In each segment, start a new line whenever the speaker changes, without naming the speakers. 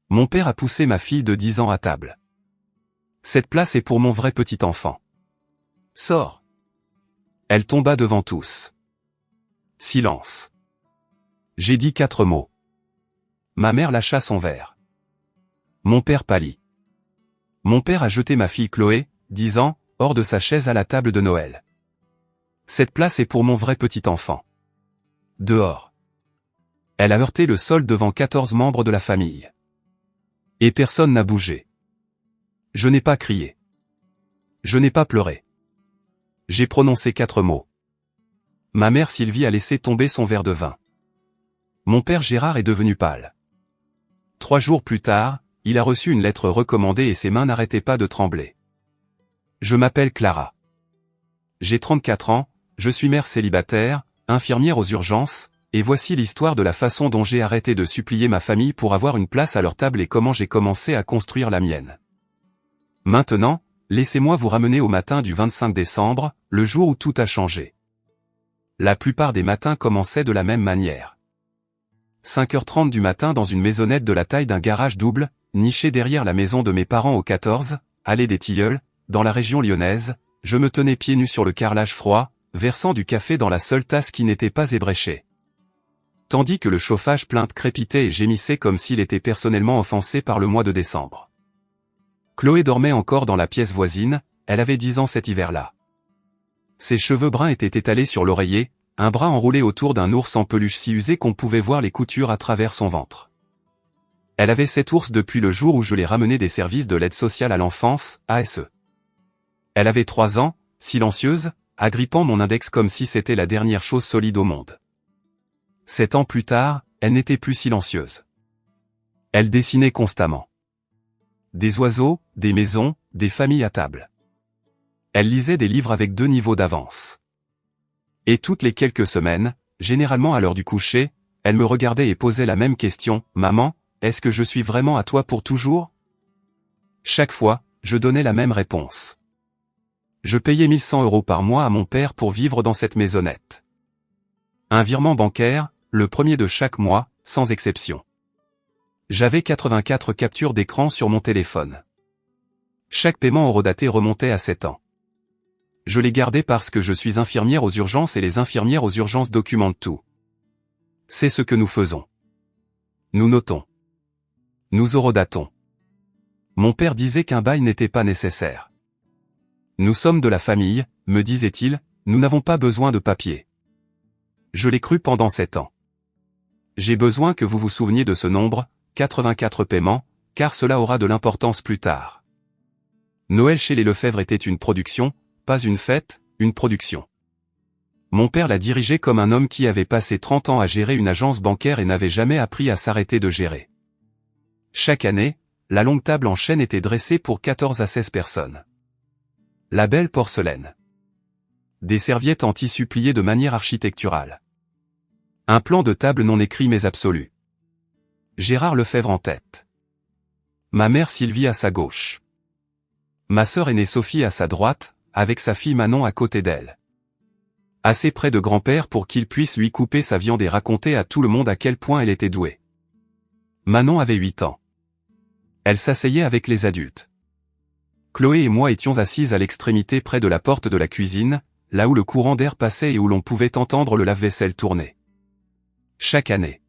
Mon père a poussé ma fille de 10 ans à table. Cette place est pour mon vrai petit enfant. Sors. Elle tomba devant tous. Silence. J'ai dit 4 mots. Ma mère lâcha son verre. Mon père pâlit. Mon père a jeté ma fille Chloé, 10 ans, hors de sa chaise à la table de Noël. Cette place est pour mon vrai petit enfant. Dehors. Elle a heurté le sol devant 14 membres de la famille. Et personne n'a bougé. Je n'ai pas crié. Je n'ai pas pleuré. J'ai prononcé 4 mots. Ma mère Sylvie a laissé tomber son verre de vin. Mon père Gérard est devenu pâle. 3 jours plus tard, il a reçu une lettre recommandée et ses mains n'arrêtaient pas de trembler. Je m'appelle Clara. J'ai 34 ans, je suis mère célibataire, infirmière aux urgences, et voici l'histoire de la façon dont j'ai arrêté de supplier ma famille pour avoir une place à leur table et comment j'ai commencé à construire la mienne. Maintenant, laissez-moi vous ramener au matin du 25 décembre, le jour où tout a changé. La plupart des matins commençaient de la même manière. 5h30 du matin dans une maisonnette de la taille d'un garage double, nichée derrière la maison de mes parents au 14, allée des Tilleuls, dans la région lyonnaise, je me tenais pieds nus sur le carrelage froid, versant du café dans la seule tasse qui n'était pas ébréchée. Tandis que le chauffage plainte crépitait et gémissait comme s'il était personnellement offensé par le mois de décembre. Chloé dormait encore dans la pièce voisine, elle avait 10 ans cet hiver-là. Ses cheveux bruns étaient étalés sur l'oreiller, un bras enroulé autour d'un ours en peluche si usé qu'on pouvait voir les coutures à travers son ventre. Elle avait cet ours depuis le jour où je l'ai ramené des services de l'aide sociale à l'enfance, ASE. Elle avait 3 ans, silencieuse, agrippant mon index comme si c'était la dernière chose solide au monde. 7 ans plus tard, elle n'était plus silencieuse. Elle dessinait constamment. Des oiseaux, des maisons, des familles à table. Elle lisait des livres avec 2 niveaux d'avance. Et toutes les quelques semaines, généralement à l'heure du coucher, elle me regardait et posait la même question, « Maman, est-ce que je suis vraiment à toi pour toujours ?» Chaque fois, je donnais la même réponse. Je payais 1100 € par mois à mon père pour vivre dans cette maisonnette. Un virement bancaire, le premier de chaque mois, sans exception. J'avais 84 captures d'écran sur mon téléphone. Chaque paiement horodaté remontait à 7 ans. Je les gardais parce que je suis infirmière aux urgences et les infirmières aux urgences documentent tout. C'est ce que nous faisons. Nous notons. Nous horodatons. Mon père disait qu'un bail n'était pas nécessaire. Nous sommes de la famille, me disait-il, nous n'avons pas besoin de papier. Je l'ai cru pendant 7 ans. J'ai besoin que vous vous souveniez de ce nombre, 84 paiements, car cela aura de l'importance plus tard. Noël chez les Lefebvre était une production, pas une fête, une production. Mon père l'a dirigé comme un homme qui avait passé 30 ans à gérer une agence bancaire et n'avait jamais appris à s'arrêter de gérer. Chaque année, la longue table en chêne était dressée pour 14 à 16 personnes. La belle porcelaine. Des serviettes en tissu pliées de manière architecturale. Un plan de table non écrit mais absolu. Gérard Lefebvre en tête. Ma mère Sylvie à sa gauche. Ma sœur aînée Sophie à sa droite, avec sa fille Manon à côté d'elle. Assez près de grand-père pour qu'il puisse lui couper sa viande et raconter à tout le monde à quel point elle était douée. Manon avait 8 ans. Elle s'asseyait avec les adultes. Chloé et moi étions assises à l'extrémité près de la porte de la cuisine, là où le courant d'air passait et où l'on pouvait entendre le lave-vaisselle tourner. Chaque année.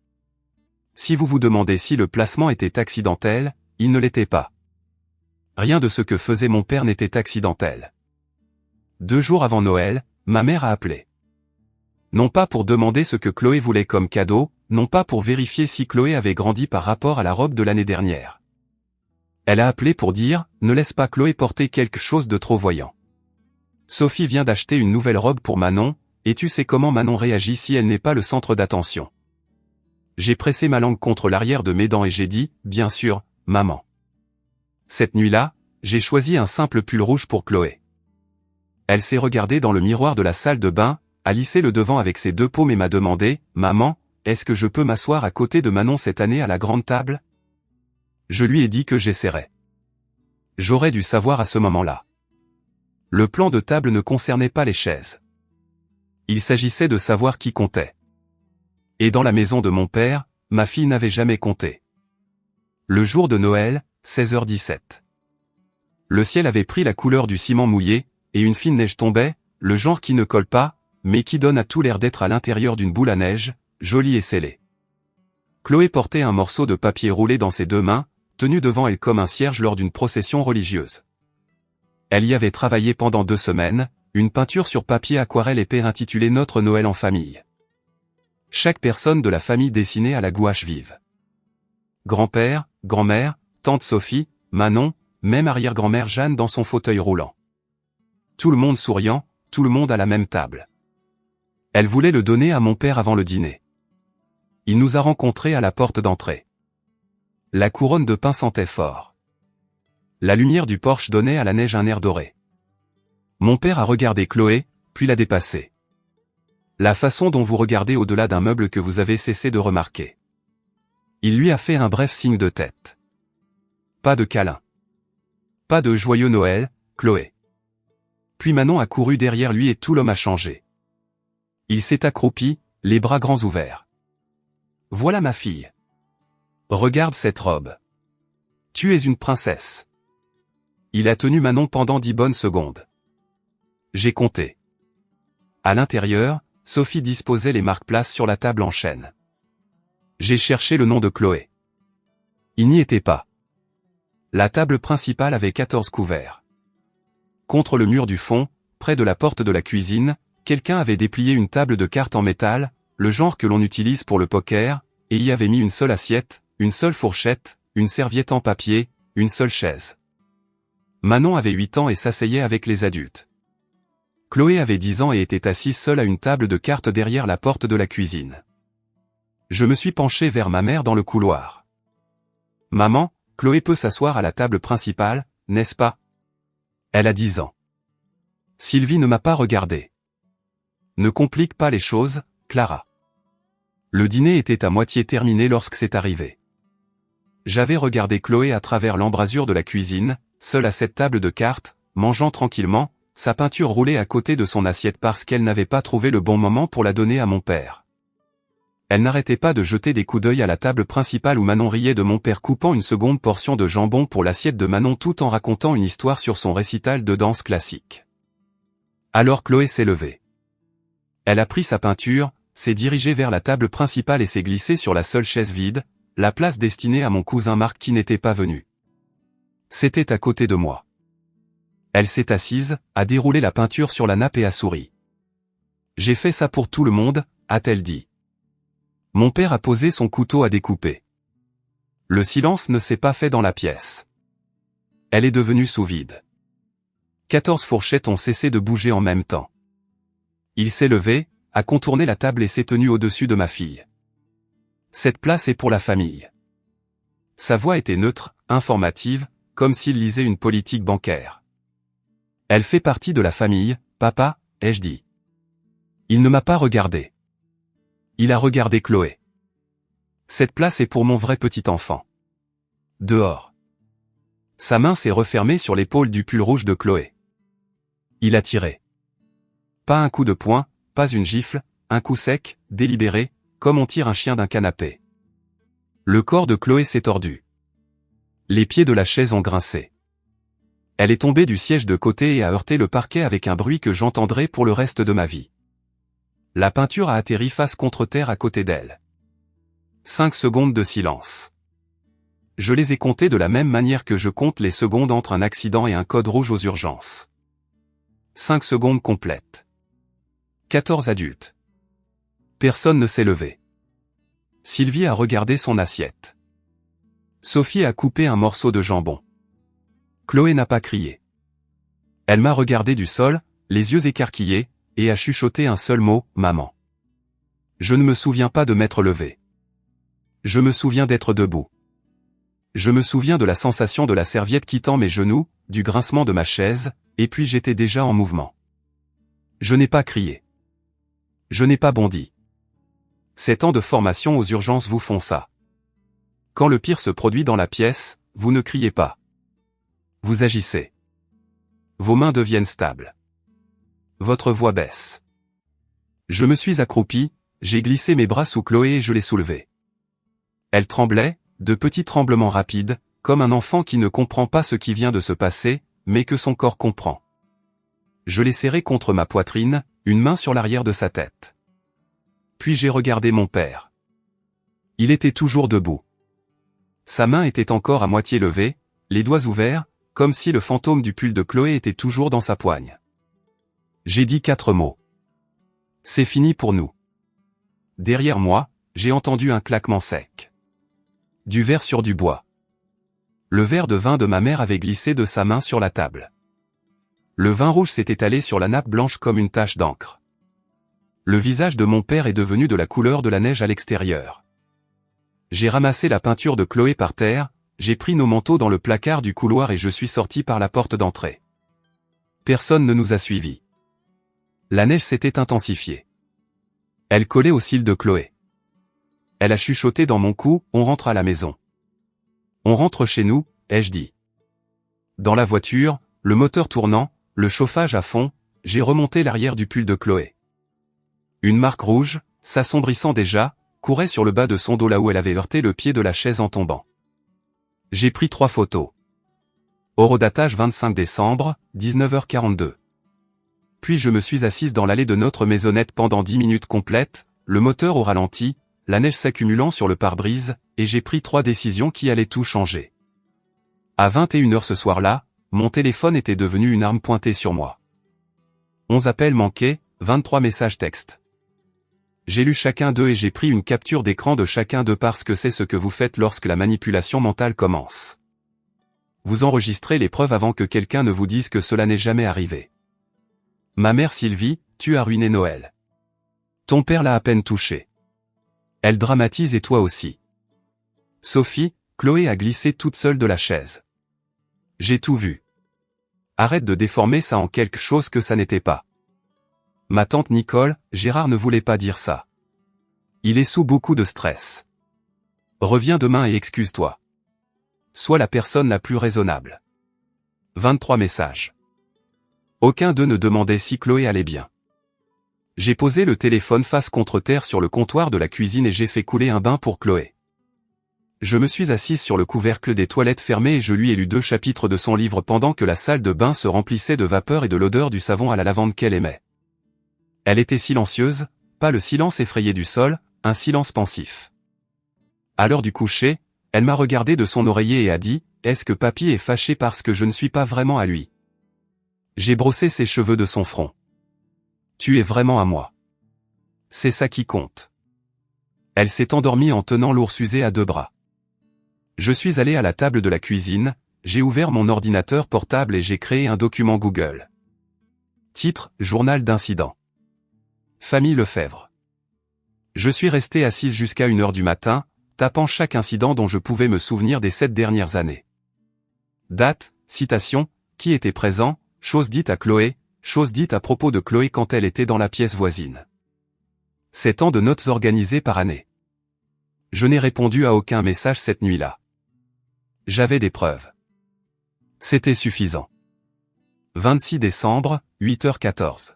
Si vous vous demandez si le placement était accidentel, il ne l'était pas. Rien de ce que faisait mon père n'était accidentel. 2 jours avant Noël, ma mère a appelé. Non pas pour demander ce que Chloé voulait comme cadeau, non pas pour vérifier si Chloé avait grandi par rapport à la robe de l'année dernière. Elle a appelé pour dire, ne laisse pas Chloé porter quelque chose de trop voyant. Sophie vient d'acheter une nouvelle robe pour Manon, et tu sais comment Manon réagit si elle n'est pas le centre d'attention. J'ai pressé ma langue contre l'arrière de mes dents et j'ai dit, bien sûr, maman. Cette nuit-là, j'ai choisi un simple pull rouge pour Chloé. Elle s'est regardée dans le miroir de la salle de bain, a lissé le devant avec ses 2 paumes et m'a demandé, maman, est-ce que je peux m'asseoir à côté de Manon cette année à la grande table ? Je lui ai dit que j'essaierais. J'aurais dû savoir à ce moment-là. Le plan de table ne concernait pas les chaises. Il s'agissait de savoir qui comptait. Et dans la maison de mon père, ma fille n'avait jamais compté. Le jour de Noël, 16h17. Le ciel avait pris la couleur du ciment mouillé, et une fine neige tombait, le genre qui ne colle pas, mais qui donne à tout l'air d'être à l'intérieur d'une boule à neige, jolie et scellée. Chloé portait un morceau de papier roulé dans ses deux mains, tenu devant elle comme un cierge lors d'une procession religieuse. Elle y avait travaillé pendant 2 semaines, une peinture sur papier aquarelle épais intitulée Notre Noël en famille. Chaque personne de la famille dessinait à la gouache vive. Grand-père, grand-mère, tante Sophie, Manon, même arrière-grand-mère Jeanne dans son fauteuil roulant. Tout le monde souriant, tout le monde à la même table. Elle voulait le donner à mon père avant le dîner. Il nous a rencontrés à la porte d'entrée. La couronne de pin sentait fort. La lumière du porche donnait à la neige un air doré. Mon père a regardé Chloé, puis l'a dépassée. La façon dont vous regardez au-delà d'un meuble que vous avez cessé de remarquer. Il lui a fait un bref signe de tête. Pas de câlin. Pas de joyeux Noël, Chloé. Puis Manon a couru derrière lui et tout l'homme a changé. Il s'est accroupi, les bras grands ouverts. Voilà ma fille. Regarde cette robe. Tu es une princesse. Il a tenu Manon pendant 10 bonnes secondes. J'ai compté. À l'intérieur, Sophie disposait les marque-places sur la table en chêne. J'ai cherché le nom de Chloé. Il n'y était pas. La table principale avait 14 couverts. Contre le mur du fond, près de la porte de la cuisine, quelqu'un avait déplié une table de cartes en métal, le genre que l'on utilise pour le poker, et y avait mis une seule assiette, une seule fourchette, une serviette en papier, une seule chaise. Manon avait 8 ans et s'asseyait avec les adultes. Chloé avait 10 ans et était assise seule à une table de cartes derrière la porte de la cuisine. Je me suis penché vers ma mère dans le couloir. Maman, Chloé peut s'asseoir à la table principale, n'est-ce pas? Elle a 10 ans. Sylvie ne m'a pas regardé. Ne complique pas les choses, Clara. Le dîner était à moitié terminé lorsque c'est arrivé. J'avais regardé Chloé à travers l'embrasure de la cuisine, seule à cette table de cartes, mangeant tranquillement, sa peinture roulée à côté de son assiette parce qu'elle n'avait pas trouvé le bon moment pour la donner à mon père. Elle n'arrêtait pas de jeter des coups d'œil à la table principale où Manon riait de mon père coupant une seconde portion de jambon pour l'assiette de Manon tout en racontant une histoire sur son récital de danse classique. Alors Chloé s'est levée. Elle a pris sa peinture, s'est dirigée vers la table principale et s'est glissée sur la seule chaise vide, la place destinée à mon cousin Marc qui n'était pas venu. C'était à côté de moi. Elle s'est assise, a déroulé la peinture sur la nappe et a souri. J'ai fait ça pour tout le monde, a-t-elle dit. Mon père a posé son couteau à découper. Le silence ne s'est pas fait dans la pièce. Elle est devenue sous vide. 14 fourchettes ont cessé de bouger en même temps. Il s'est levé, a contourné la table et s'est tenu au-dessus de ma fille. Cette place est pour la famille. Sa voix était neutre, informative, comme s'il lisait une politique bancaire. Elle fait partie de la famille, papa, ai-je dit. Il ne m'a pas regardé. Il a regardé Chloé. Cette place est pour mon vrai petit enfant. Dehors. Sa main s'est refermée sur l'épaule du pull rouge de Chloé. Il a tiré. Pas un coup de poing, pas une gifle, un coup sec, délibéré, comme on tire un chien d'un canapé. Le corps de Chloé s'est tordu. Les pieds de la chaise ont grincé. Elle est tombée du siège de côté et a heurté le parquet avec un bruit que j'entendrai pour le reste de ma vie. La peinture a atterri face contre terre à côté d'elle. 5 secondes de silence. Je les ai comptées de la même manière que je compte les secondes entre un accident et un code rouge aux urgences. 5 secondes complètes. 14 adultes. Personne ne s'est levé. Sylvie a regardé son assiette. Sophie a coupé un morceau de jambon. Chloé n'a pas crié. Elle m'a regardé du sol, les yeux écarquillés, et a chuchoté un seul mot, maman. Je ne me souviens pas de m'être levé. Je me souviens d'être debout. Je me souviens de la sensation de la serviette quittant mes genoux, du grincement de ma chaise, et puis j'étais déjà en mouvement. Je n'ai pas crié. Je n'ai pas bondi. 7 ans de formation aux urgences vous font ça. Quand le pire se produit dans la pièce, vous ne criez pas. Vous agissez. Vos mains deviennent stables. Votre voix baisse. Je me suis accroupi, j'ai glissé mes bras sous Chloé et je l'ai soulevée. Elle tremblait, de petits tremblements rapides, comme un enfant qui ne comprend pas ce qui vient de se passer, mais que son corps comprend. Je l'ai serré contre ma poitrine, une main sur l'arrière de sa tête. Puis j'ai regardé mon père. Il était toujours debout. Sa main était encore à moitié levée, les doigts ouverts, comme si le fantôme du pull de Chloé était toujours dans sa poigne. J'ai dit 4 mots. C'est fini pour nous. Derrière moi, j'ai entendu un claquement sec. Du verre sur du bois. Le verre de vin de ma mère avait glissé de sa main sur la table. Le vin rouge s'est étalé sur la nappe blanche comme une tache d'encre. Le visage de mon père est devenu de la couleur de la neige à l'extérieur. J'ai ramassé la peinture de Chloé par terre, j'ai pris nos manteaux dans le placard du couloir et je suis sorti par la porte d'entrée. Personne ne nous a suivis. La neige s'était intensifiée. Elle collait aux cils de Chloé. Elle a chuchoté dans mon cou, on rentre à la maison. On rentre chez nous, ai-je dit. Dans la voiture, le moteur tournant, le chauffage à fond, j'ai remonté l'arrière du pull de Chloé. Une marque rouge, s'assombrissant déjà, courait sur le bas de son dos là où elle avait heurté le pied de la chaise en tombant. J'ai pris 3 photos. Horodatage 25 décembre, 19h42. Puis je me suis assise dans l'allée de notre maisonnette pendant 10 minutes complètes, le moteur au ralenti, la neige s'accumulant sur le pare-brise, et j'ai pris 3 décisions qui allaient tout changer. À 21h ce soir-là, mon téléphone était devenu une arme pointée sur moi. 11 appels manqués, 23 messages textes. J'ai lu chacun d'eux et j'ai pris une capture d'écran de chacun d'eux parce que c'est ce que vous faites lorsque la manipulation mentale commence. Vous enregistrez les preuves avant que quelqu'un ne vous dise que cela n'est jamais arrivé. Ma mère Sylvie, tu as ruiné Noël. Ton père l'a à peine touché. Elle dramatise et toi aussi. Sophie, Chloé a glissé toute seule de la chaise. J'ai tout vu. Arrête de déformer ça en quelque chose que ça n'était pas. Ma tante Nicole, Gérard ne voulait pas dire ça. Il est sous beaucoup de stress. Reviens demain et excuse-toi. Sois la personne la plus raisonnable. 23 messages. Aucun d'eux ne demandait si Chloé allait bien. J'ai posé le téléphone face contre terre sur le comptoir de la cuisine et j'ai fait couler un bain pour Chloé. Je me suis assise sur le couvercle des toilettes fermées et je lui ai lu 2 chapitres de son livre pendant que la salle de bain se remplissait de vapeur et de l'odeur du savon à la lavande qu'elle aimait. Elle était silencieuse, pas le silence effrayé du sol, un silence pensif. À l'heure du coucher, elle m'a regardé de son oreiller et a dit « Est-ce que papy est fâché parce que je ne suis pas vraiment à lui ?» J'ai brossé ses cheveux de son front. « Tu es vraiment à moi. C'est ça qui compte. » Elle s'est endormie en tenant l'ours usé à 2 bras. Je suis allé à la table de la cuisine, j'ai ouvert mon ordinateur portable et j'ai créé un document Google. Titre, Journal d'incident. Famille Lefebvre. Je suis resté assise jusqu'à 1h du matin, tapant chaque incident dont je pouvais me souvenir des 7 dernières années. Date, citation, qui était présent, chose dite à Chloé, chose dite à propos de Chloé quand elle était dans la pièce voisine. 7 ans de notes organisées par année. Je n'ai répondu à aucun message cette nuit-là. J'avais des preuves. C'était suffisant. 26 décembre, 8h14.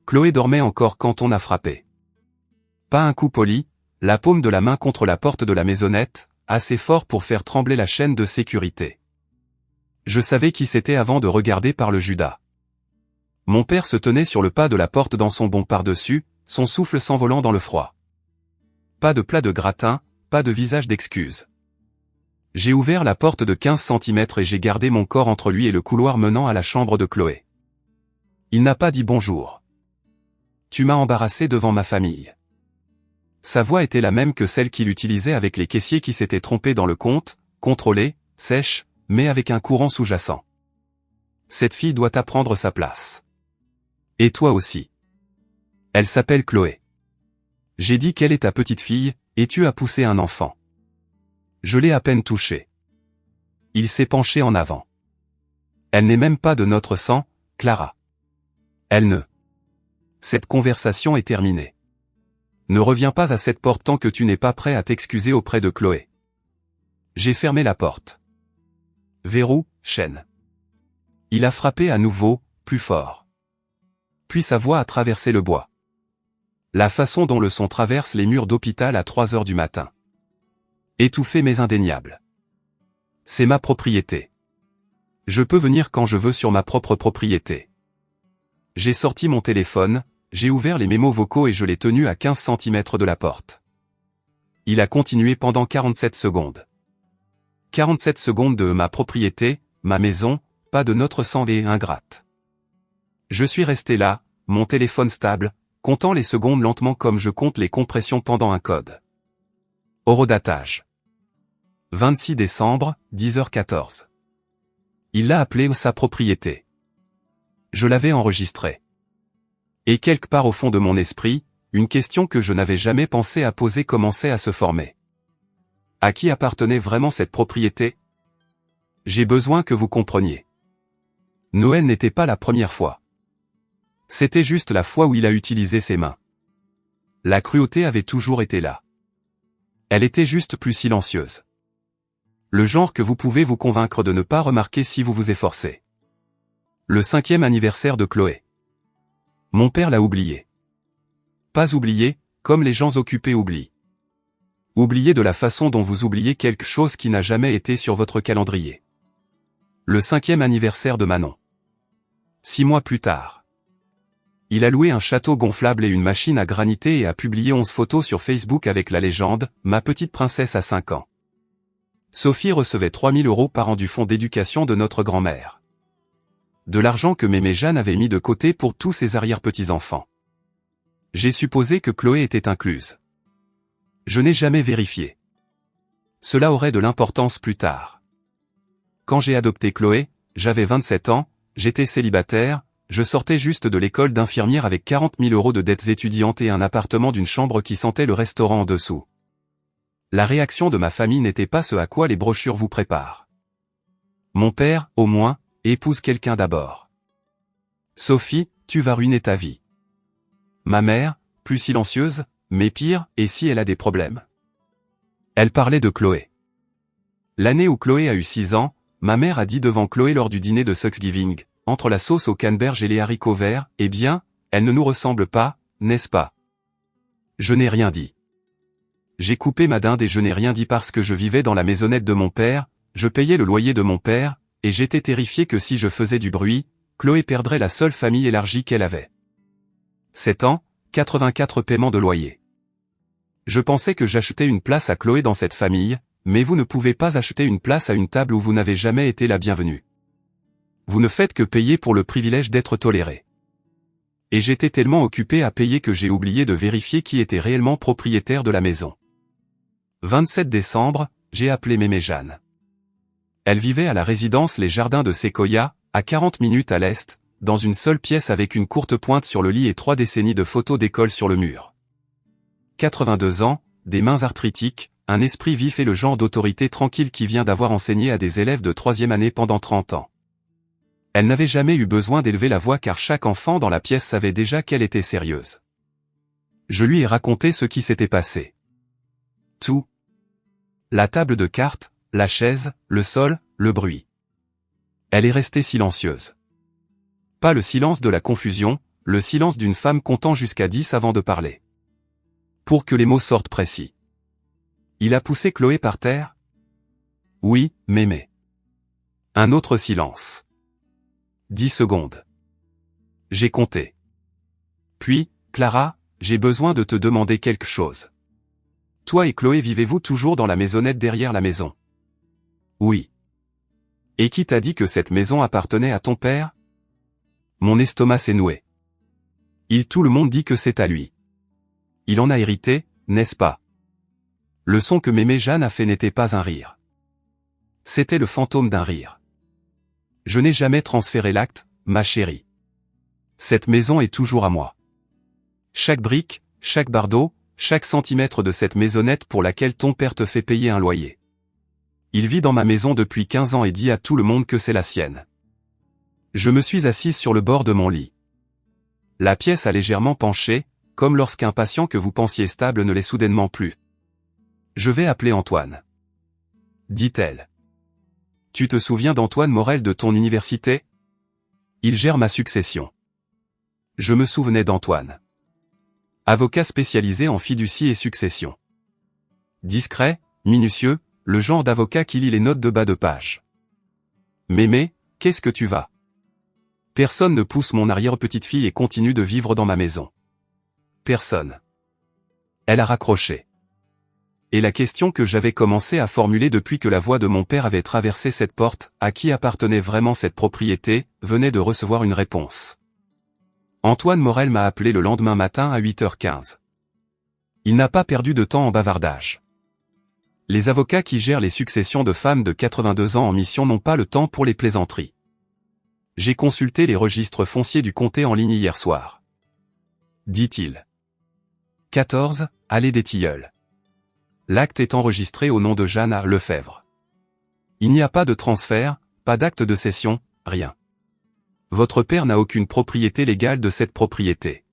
Chloé dormait encore quand on a frappé. Pas un coup poli, la paume de la main contre la porte de la maisonnette, assez fort pour faire trembler la chaîne de sécurité. Je savais qui c'était avant de regarder par le Judas. Mon père se tenait sur le pas de la porte dans son bon par-dessus, son souffle s'envolant dans le froid. Pas de plat de gratin, pas de visage d'excuse. J'ai ouvert la porte de 15 cm et j'ai gardé mon corps entre lui et le couloir menant à la chambre de Chloé. Il n'a pas dit bonjour. Tu m'as embarrassé devant ma famille. Sa voix était la même que celle qu'il utilisait avec les caissiers qui s'étaient trompés dans le compte, contrôlée, sèche, mais avec un courant sous-jacent. Cette fille doit apprendre sa place. Et toi aussi. Elle s'appelle Chloé. J'ai dit qu'elle est ta petite fille, et tu as poussé un enfant. Je l'ai à peine touchée. Il s'est penché en avant. Elle n'est même pas de notre sang, Clara. Elle ne. Cette conversation est terminée. Ne reviens pas à cette porte tant que tu n'es pas prêt à t'excuser auprès de Chloé. J'ai fermé la porte. Verrou, chaîne. Il a frappé à nouveau, plus fort. Puis sa voix a traversé le bois. La façon dont le son traverse les murs d'hôpital à 3 heures du matin. Étouffé mais indéniable. C'est ma propriété. Je peux venir quand je veux sur ma propre propriété. J'ai sorti mon téléphone, j'ai ouvert les mémos vocaux et je l'ai tenu à 15 cm de la porte. Il a continué pendant 47 secondes. 47 secondes de ma propriété, ma maison, pas de notre sang et ingrate. Je suis resté là, mon téléphone stable, comptant les secondes lentement comme je compte les compressions pendant un code. Horodatage. 26 décembre, 10h14. Il l'a appelé sa propriété. Je l'avais enregistré. Et quelque part au fond de mon esprit, une question que je n'avais jamais pensé à poser commençait à se former. À qui appartenait vraiment cette propriété? J'ai besoin que vous compreniez. Noël n'était pas la première fois. C'était juste la fois où il a utilisé ses mains. La cruauté avait toujours été là. Elle était juste plus silencieuse. Le genre que vous pouvez vous convaincre de ne pas remarquer si vous vous efforcez. Le 5e anniversaire de Chloé. Mon père l'a oublié. Pas oublié, comme les gens occupés oublient. Oublié de la façon dont vous oubliez quelque chose qui n'a jamais été sur votre calendrier. Le 5e anniversaire de Manon. 6 mois plus tard. Il a loué un château gonflable et une machine à graniter et a publié 11 photos sur Facebook avec la légende « Ma petite princesse à 5 ans ». Sophie recevait 3000 € par an du fonds d'éducation de notre grand-mère. De l'argent que mémé Jeanne avait mis de côté pour tous ses arrière-petits-enfants. J'ai supposé que Chloé était incluse. Je n'ai jamais vérifié. Cela aurait de l'importance plus tard. Quand j'ai adopté Chloé, j'avais 27 ans, j'étais célibataire, je sortais juste de l'école d'infirmière avec 40 000 € de dettes étudiantes et un appartement d'une chambre qui sentait le restaurant en dessous. La réaction de ma famille n'était pas ce à quoi les brochures vous préparent. Mon père, au moins, épouse quelqu'un d'abord. Sophie, tu vas ruiner ta vie. Ma mère, plus silencieuse, mais pire, et si elle a des problèmes? Elle parlait de Chloé. L'année où Chloé a eu 6 ans, ma mère a dit devant Chloé lors du dîner de Thanksgiving, entre la sauce au canneberge et les haricots verts, eh bien, elle ne nous ressemble pas, n'est-ce pas? Je n'ai rien dit. J'ai coupé ma dinde et je n'ai rien dit parce que je vivais dans la maisonnette de mon père, je payais le loyer de mon père, et j'étais terrifié que si je faisais du bruit, Chloé perdrait la seule famille élargie qu'elle avait. 7 ans, 84 paiements de loyer. Je pensais que j'achetais une place à Chloé dans cette famille, mais vous ne pouvez pas acheter une place à une table où vous n'avez jamais été la bienvenue. Vous ne faites que payer pour le privilège d'être toléré. Et j'étais tellement occupé à payer que j'ai oublié de vérifier qui était réellement propriétaire de la maison. 27 décembre, j'ai appelé mémé Jeanne. Elle vivait à la résidence Les Jardins de Séquoia, à 40 minutes à l'est, dans une seule pièce avec une courte pointe sur le lit et 3 décennies de photos d'école sur le mur. 82 ans, des mains arthritiques, un esprit vif et le genre d'autorité tranquille qui vient d'avoir enseigné à des élèves de 3e année pendant 30 ans. Elle n'avait jamais eu besoin d'élever la voix car chaque enfant dans la pièce savait déjà qu'elle était sérieuse. Je lui ai raconté ce qui s'était passé. Tout. La table de cartes, la chaise, le sol, le bruit. Elle est restée silencieuse. Pas le silence de la confusion, le silence d'une femme comptant jusqu'à 10 avant de parler. Pour que les mots sortent précis. Il a poussé Chloé par terre? Oui, mémé. Un autre silence. 10 secondes. J'ai compté. Puis, Clara, j'ai besoin de te demander quelque chose. Toi et Chloé vivez-vous toujours dans la maisonnette derrière la maison? Oui. Et qui t'a dit que cette maison appartenait à ton père? Mon estomac s'est noué. Tout le monde dit que c'est à lui. Il en a hérité, n'est-ce pas? Le son que mémé Jeanne a fait n'était pas un rire. C'était le fantôme d'un rire. Je n'ai jamais transféré l'acte, ma chérie. Cette maison est toujours à moi. Chaque brique, chaque bardeau, chaque centimètre de cette maisonnette pour laquelle ton père te fait payer un loyer. Il vit dans ma maison depuis 15 ans et dit à tout le monde que c'est la sienne. Je me suis assise sur le bord de mon lit. La pièce a légèrement penché, comme lorsqu'un patient que vous pensiez stable ne l'est soudainement plus. Je vais appeler Antoine. Dit-elle. Tu te souviens d'Antoine Morel de ton université? Il gère ma succession. Je me souvenais d'Antoine. Avocat spécialisé en fiducie et succession. Discret, minutieux, le genre d'avocat qui lit les notes de bas de page. Mémé, qu'est-ce que tu vas? Personne ne pousse mon arrière-petite-fille et continue de vivre dans ma maison. Personne. Elle a raccroché. Et la question que j'avais commencé à formuler depuis que la voix de mon père avait traversé cette porte, à qui appartenait vraiment cette propriété, venait de recevoir une réponse. Antoine Morel m'a appelé le lendemain matin à 8h15. Il n'a pas perdu de temps en bavardage. Les avocats qui gèrent les successions de femmes de 82 ans en mission n'ont pas le temps pour les plaisanteries. J'ai consulté les registres fonciers du comté en ligne hier soir. Dit-il. 14, allée des Tilleuls. L'acte est enregistré au nom de Jeanne Lefebvre. Il n'y a pas de transfert, pas d'acte de cession, rien. Votre père n'a aucune propriété légale de cette propriété.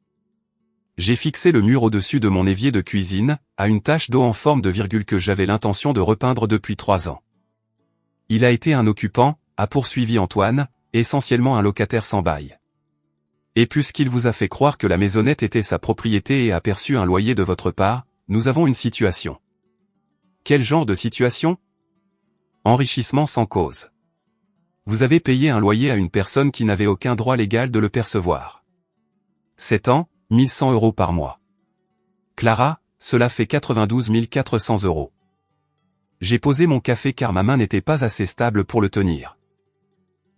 J'ai fixé le mur au-dessus de mon évier de cuisine, à une tache d'eau en forme de virgule que j'avais l'intention de repeindre depuis 3 ans. Il a été un occupant, a poursuivi Antoine, essentiellement un locataire sans bail. Et puisqu'il vous a fait croire que la maisonnette était sa propriété et a perçu un loyer de votre part, nous avons une situation. Quel genre de situation? Enrichissement sans cause. Vous avez payé un loyer à une personne qui n'avait aucun droit légal de le percevoir. 7 ans, 1100 € par mois. Clara, cela fait 92 400 €. J'ai posé mon café car ma main n'était pas assez stable pour le tenir.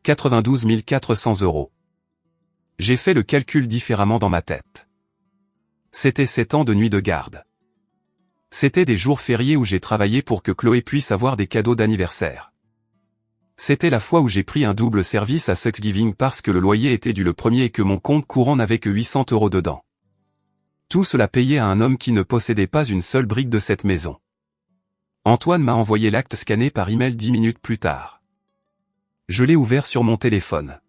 92 400 €. J'ai fait le calcul différemment dans ma tête. C'était 7 ans de nuit de garde. C'était des jours fériés où j'ai travaillé pour que Chloé puisse avoir des cadeaux d'anniversaire. C'était la fois où j'ai pris un double service à Thanksgiving parce que le loyer était dû le premier et que mon compte courant n'avait que 800 € dedans. Tout cela payé à un homme qui ne possédait pas une seule brique de cette maison. Antoine m'a envoyé l'acte scanné par email 10 minutes plus tard. Je l'ai ouvert sur mon téléphone.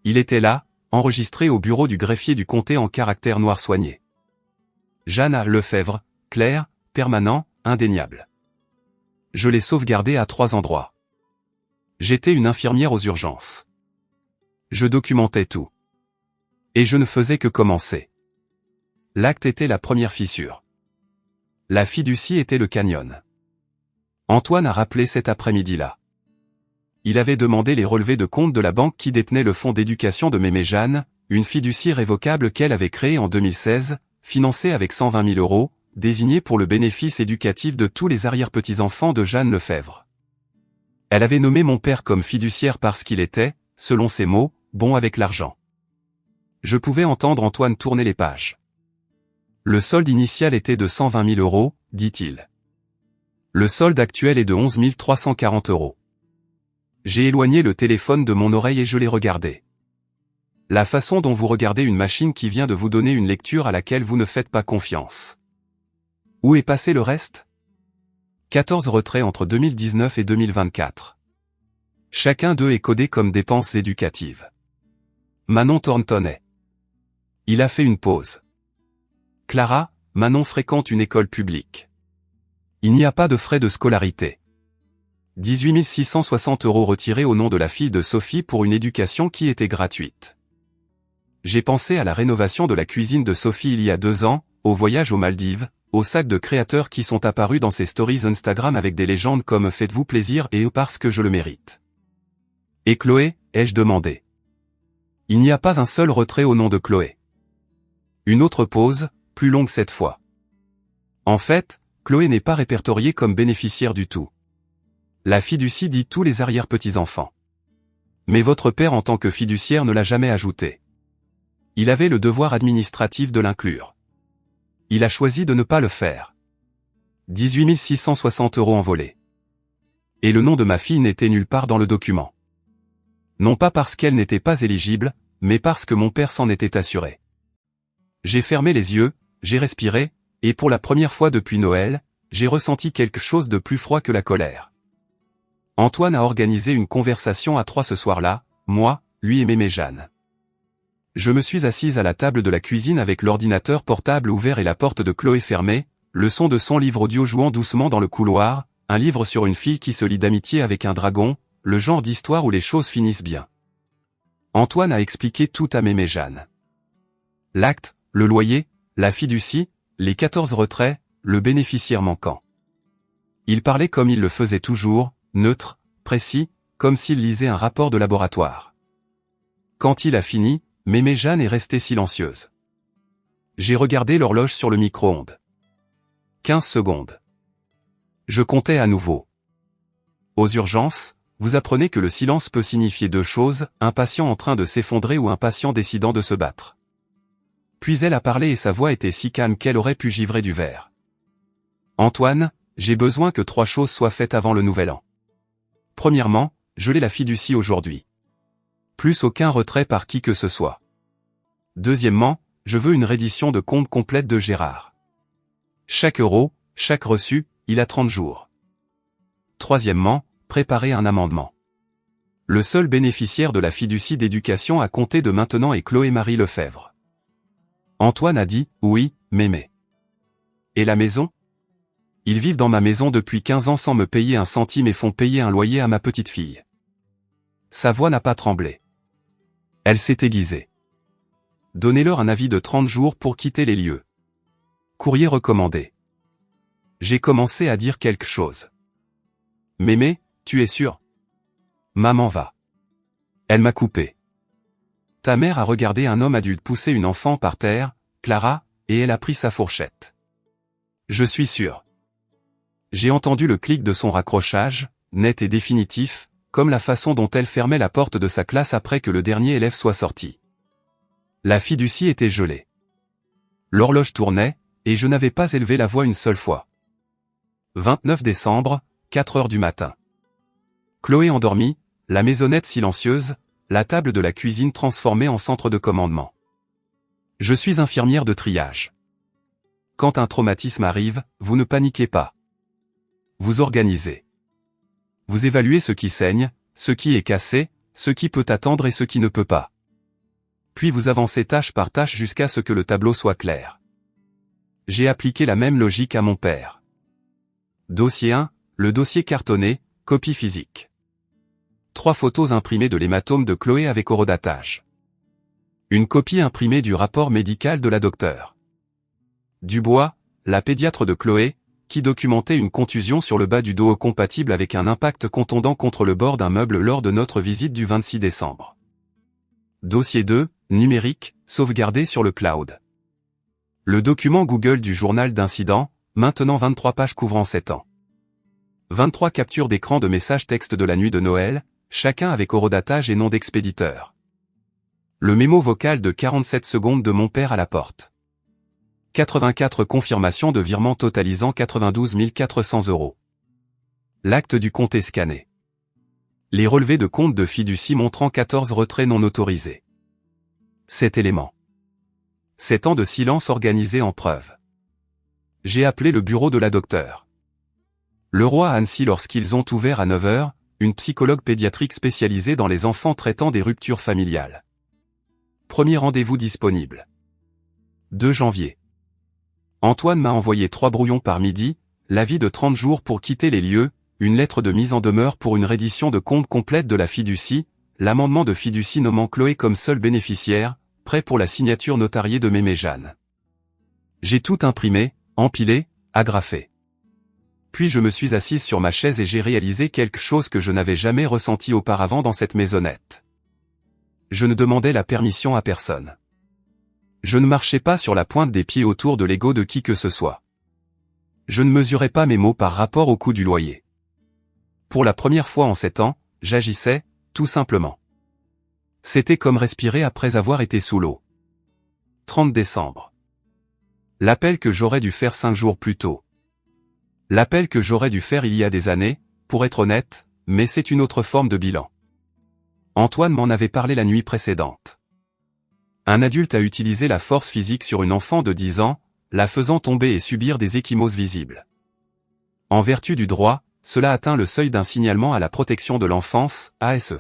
Il était là, enregistré au bureau du greffier du comté en caractères noirs soignés. Jeanne Lefebvre, clair, permanent, indéniable. Je l'ai sauvegardé à 3 endroits. J'étais une infirmière aux urgences. Je documentais tout. Et je ne faisais que commencer. L'acte était la première fissure. La fiducie était le canyon. Antoine a rappelé cet après-midi-là. Il avait demandé les relevés de compte de la banque qui détenait le fonds d'éducation de Mémé Jeanne, une fiducie révocable qu'elle avait créée en 2016, financée avec 120 000 €, désignée pour le bénéfice éducatif de tous les arrière-petits-enfants de Jeanne Lefebvre. Elle avait nommé mon père comme fiduciaire parce qu'il était, selon ses mots, bon avec l'argent. Je pouvais entendre Antoine tourner les pages. Le solde initial était de 120 000 €, dit-il. Le solde actuel est de 11 340 €. J'ai éloigné le téléphone de mon oreille et je l'ai regardé. La façon dont vous regardez une machine qui vient de vous donner une lecture à laquelle vous ne faites pas confiance. Où est passé le reste? 14 retraits entre 2019 et 2024. Chacun d'eux est codé comme dépenses éducatives. Manon Thorntonnet. Il a fait une pause. Clara, Manon fréquente une école publique. Il n'y a pas de frais de scolarité. 18 660 € retirés au nom de la fille de Sophie pour une éducation qui était gratuite. J'ai pensé à la rénovation de la cuisine de Sophie il y a 2 ans, au voyage aux Maldives, aux sacs de créateurs qui sont apparus dans ses stories Instagram avec des légendes comme « Faites-vous plaisir » et « Parce que je le mérite ». Et Chloé, ai-je demandé. Il n'y a pas un seul retrait au nom de Chloé. Une autre pause, plus longue cette fois. En fait, Chloé n'est pas répertoriée comme bénéficiaire du tout. La fiducie dit tous les arrière-petits-enfants. Mais votre père en tant que fiduciaire ne l'a jamais ajouté. Il avait le devoir administratif de l'inclure. Il a choisi de ne pas le faire. 18 660 € envolés. Et le nom de ma fille n'était nulle part dans le document. Non pas parce qu'elle n'était pas éligible, mais parce que mon père s'en était assuré. J'ai fermé les yeux, j'ai respiré, et pour la première fois depuis Noël, j'ai ressenti quelque chose de plus froid que la colère. Antoine a organisé une conversation à 3 ce soir-là, moi, lui et Mémé Jeanne. Je me suis assise à la table de la cuisine avec l'ordinateur portable ouvert et la porte de Chloé fermée, le son de son livre audio jouant doucement dans le couloir, un livre sur une fille qui se lie d'amitié avec un dragon, le genre d'histoire où les choses finissent bien. Antoine a expliqué tout à Mémé Jeanne. L'acte, le loyer, la fiducie, les 14 retraits, le bénéficiaire manquant. Il parlait comme il le faisait toujours, neutre, précis, comme s'il lisait un rapport de laboratoire. Quand il a fini, Mémé Jeanne est restée silencieuse. J'ai regardé l'horloge sur le micro-ondes. 15 secondes. Je comptais à nouveau. Aux urgences, vous apprenez que le silence peut signifier deux choses, un patient en train de s'effondrer ou un patient décidant de se battre. Puis elle a parlé et sa voix était si calme qu'elle aurait pu givrer du verre. Antoine, j'ai besoin que 3 choses soient faites avant le nouvel an. Premièrement, geler la fiducie aujourd'hui. Plus aucun retrait par qui que ce soit. Deuxièmement, je veux une reddition de compte complète de Gérard. Chaque euro, chaque reçu, il a 30 jours. Troisièmement, préparer un amendement. Le seul bénéficiaire de la fiducie d'éducation à compter de maintenant est Chloé-Marie Lefebvre. Antoine a dit, oui, Mémé. Et la maison? Ils vivent dans ma maison depuis 15 ans sans me payer un centime et font payer un loyer à ma petite fille. Sa voix n'a pas tremblé. Elle s'est aiguisée. Donnez-leur un avis de 30 jours pour quitter les lieux. Courrier recommandé. J'ai commencé à dire quelque chose. Mémé, tu es sûre? Maman va. Elle m'a coupé. Ta mère a regardé un homme adulte pousser une enfant par terre, Clara, et elle a pris sa fourchette. Je suis sûr. J'ai entendu le clic de son raccrochage, net et définitif, comme la façon dont elle fermait la porte de sa classe après que le dernier élève soit sorti. La fiducie était gelée. L'horloge tournait, et je n'avais pas élevé la voix une seule fois. 29 décembre, 4 heures du matin. Chloé endormie, la maisonnette silencieuse, la table de la cuisine transformée en centre de commandement. Je suis infirmière de triage. Quand un traumatisme arrive, vous ne paniquez pas. Vous organisez. Vous évaluez ce qui saigne, ce qui est cassé, ce qui peut attendre et ce qui ne peut pas. Puis vous avancez tâche par tâche jusqu'à ce que le tableau soit clair. J'ai appliqué la même logique à mon père. Dossier 1, le dossier cartonné, copie physique. 3 photos imprimées de l'hématome de Chloé avec horodatage. Une copie imprimée du rapport médical de la docteure Dubois, la pédiatre de Chloé, qui documentait une contusion sur le bas du dos compatible avec un impact contondant contre le bord d'un meuble lors de notre visite du 26 décembre. Dossier 2, numérique, sauvegardé sur le cloud. Le document Google du journal d'incident, maintenant 23 pages couvrant 7 ans. 23 captures d'écran de messages textes de la nuit de Noël, chacun avec horodatage et nom d'expéditeur. Le mémo vocal de 47 secondes de mon père à la porte. 84 confirmations de virement totalisant 92 400 €. L'acte du compte est scanné. Les relevés de compte de fiducie montrant 14 retraits non autorisés. 7 éléments. 7 ans de silence organisé en preuve. J'ai appelé le bureau de la docteure Leroy à Annecy lorsqu'ils ont ouvert à 9 h, une psychologue pédiatrique spécialisée dans les enfants traitant des ruptures familiales. Premier rendez-vous disponible. 2 janvier. Antoine m'a envoyé 3 brouillons par midi, l'avis de 30 jours pour quitter les lieux, une lettre de mise en demeure pour une reddition de compte complète de la fiducie, l'amendement de fiducie nommant Chloé comme seule bénéficiaire, prêt pour la signature notariée de Mémé Jeanne. J'ai tout imprimé, empilé, agrafé. Puis je me suis assise sur ma chaise et j'ai réalisé quelque chose que je n'avais jamais ressenti auparavant dans cette maisonnette. Je ne demandais la permission à personne. Je ne marchais pas sur la pointe des pieds autour de l'ego de qui que ce soit. Je ne mesurais pas mes mots par rapport au coût du loyer. Pour la première fois en 7 ans, j'agissais, tout simplement. C'était comme respirer après avoir été sous l'eau. 30 décembre. L'appel que j'aurais dû faire 5 jours plus tôt. L'appel que j'aurais dû faire il y a des années, pour être honnête, mais c'est une autre forme de bilan. Antoine m'en avait parlé la nuit précédente. Un adulte a utilisé la force physique sur une enfant de 10 ans, la faisant tomber et subir des ecchymoses visibles. En vertu du droit, cela atteint le seuil d'un signalement à la protection de l'enfance, ASE.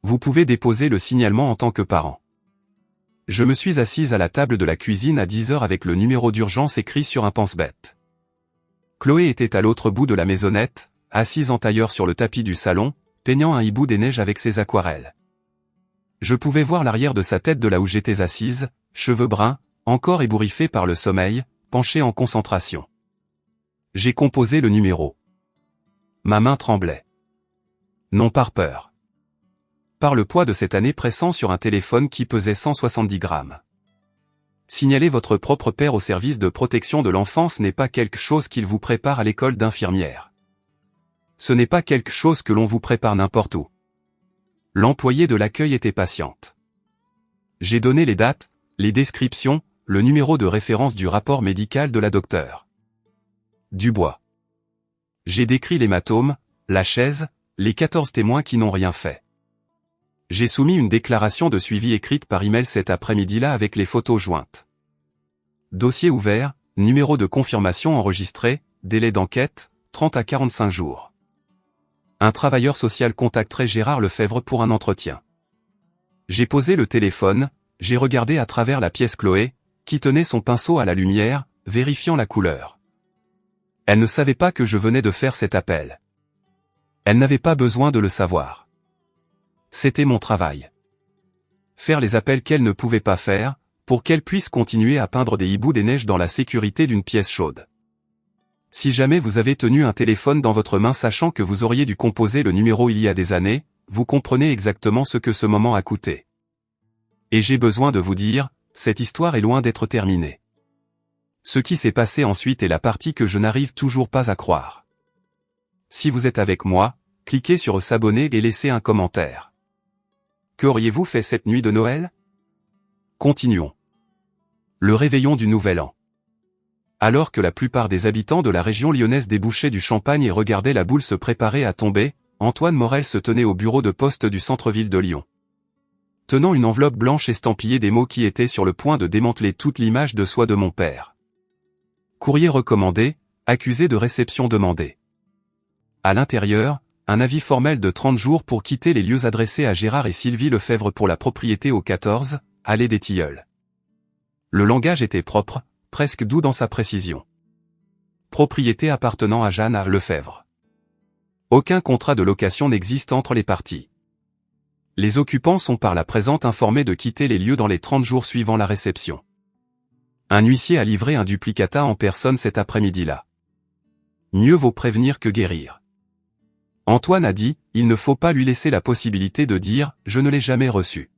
Vous pouvez déposer le signalement en tant que parent. Je me suis assise à la table de la cuisine à 10 h avec le numéro d'urgence écrit sur un pense-bête. Chloé était à l'autre bout de la maisonnette, assise en tailleur sur le tapis du salon, peignant un hibou des neiges avec ses aquarelles. Je pouvais voir l'arrière de sa tête de là où j'étais assise, cheveux bruns, encore ébouriffés par le sommeil, penché en concentration. J'ai composé le numéro. Ma main tremblait. Non par peur. Par le poids de cette année pressant sur un téléphone qui pesait 170 grammes. Signaler votre propre père au service de protection de l'enfance n'est pas quelque chose qu'il vous prépare à l'école d'infirmière. Ce n'est pas quelque chose que l'on vous prépare n'importe où. L'employée de l'accueil était patiente. J'ai donné les dates, les descriptions, le numéro de référence du rapport médical de la docteure Dubois. J'ai décrit l'hématome, la chaise, les 14 témoins qui n'ont rien fait. J'ai soumis une déclaration de suivi écrite par email cet après-midi-là avec les photos jointes. Dossier ouvert, numéro de confirmation enregistré, délai d'enquête, 30 à 45 jours. Un travailleur social contacterait Gérard Lefebvre pour un entretien. J'ai posé le téléphone, j'ai regardé à travers la pièce Chloé, qui tenait son pinceau à la lumière, vérifiant la couleur. Elle ne savait pas que je venais de faire cet appel. Elle n'avait pas besoin de le savoir. C'était mon travail. Faire les appels qu'elle ne pouvait pas faire, pour qu'elle puisse continuer à peindre des hiboux des neiges dans la sécurité d'une pièce chaude. Si jamais vous avez tenu un téléphone dans votre main sachant que vous auriez dû composer le numéro il y a des années, vous comprenez exactement ce que ce moment a coûté. Et j'ai besoin de vous dire, cette histoire est loin d'être terminée. Ce qui s'est passé ensuite est la partie que je n'arrive toujours pas à croire. Si vous êtes avec moi, cliquez sur s'abonner et laissez un commentaire. Qu'auriez-vous fait cette nuit de Noël? Continuons. Le réveillon du Nouvel An. Alors que la plupart des habitants de la région lyonnaise débouchaient du champagne et regardaient la boule se préparer à tomber, Antoine Morel se tenait au bureau de poste du centre-ville de Lyon. Tenant une enveloppe blanche estampillée des mots qui étaient sur le point de démanteler toute l'image de soi de mon père. Courrier recommandé, accusé de réception demandée. À l'intérieur, un avis formel de 30 jours pour quitter les lieux adressés à Gérard et Sylvie Lefebvre pour la propriété au 14, allée des Tilleuls. Le langage était propre, presque doux dans sa précision. Propriété appartenant à Jeanne Lefebvre. Aucun contrat de location n'existe entre les parties. Les occupants sont par la présente informés de quitter les lieux dans les 30 jours suivant la réception. Un huissier a livré un duplicata en personne cet après-midi-là. Mieux vaut prévenir que guérir. Antoine a dit, il ne faut pas lui laisser la possibilité de dire « je ne l'ai jamais reçu ».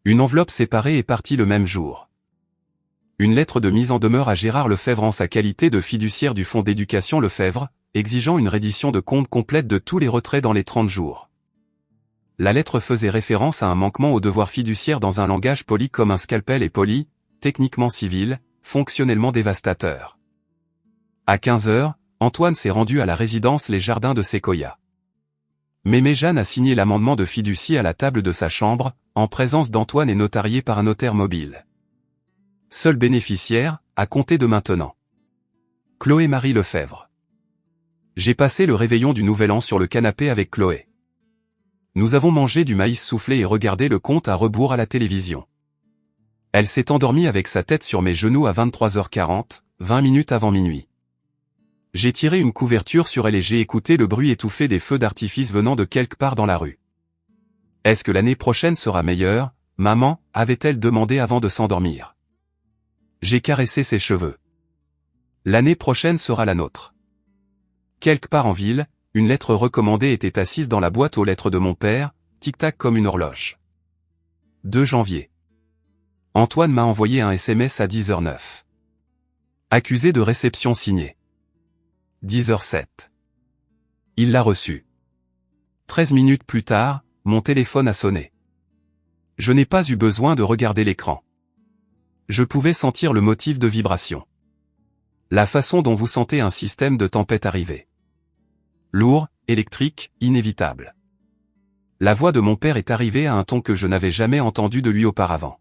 Une enveloppe séparée est partie le même jour. Une lettre de mise en demeure à Gérard Lefebvre en sa qualité de fiduciaire du fonds d'éducation Lefebvre, exigeant une reddition de compte complète de tous les retraits dans les 30 jours. La lettre faisait référence à un manquement au devoir fiduciaire dans un langage poli comme un scalpel est poli, techniquement civil, fonctionnellement dévastateur. À 15 heures, Antoine s'est rendu à la résidence Les Jardins de Séquoia. Mémé Jeanne a signé l'amendement de fiducie à la table de sa chambre, en présence d'Antoine et notarié par un notaire mobile. Seul bénéficiaire, à compter de maintenant. Chloé Marie Lefebvre. J'ai passé le réveillon du Nouvel An sur le canapé avec Chloé. Nous avons mangé du maïs soufflé et regardé le compte à rebours à la télévision. Elle s'est endormie avec sa tête sur mes genoux à 23h40, 20 minutes avant minuit. J'ai tiré une couverture sur elle et j'ai écouté le bruit étouffé des feux d'artifice venant de quelque part dans la rue. Est-ce que l'année prochaine sera meilleure, maman, avait-elle demandé avant de s'endormir. J'ai caressé ses cheveux. L'année prochaine sera la nôtre. Quelque part en ville, une lettre recommandée était assise dans la boîte aux lettres de mon père, tic-tac comme une horloge. 2 janvier. Antoine m'a envoyé un SMS à 10h09. Accusé de réception signée. 10h07. Il l'a reçu. 13 minutes plus tard, mon téléphone a sonné. Je n'ai pas eu besoin de regarder l'écran. Je pouvais sentir le motif de vibration. La façon dont vous sentez un système de tempête arriver. Lourd, électrique, inévitable. La voix de mon père est arrivée à un ton que je n'avais jamais entendu de lui auparavant.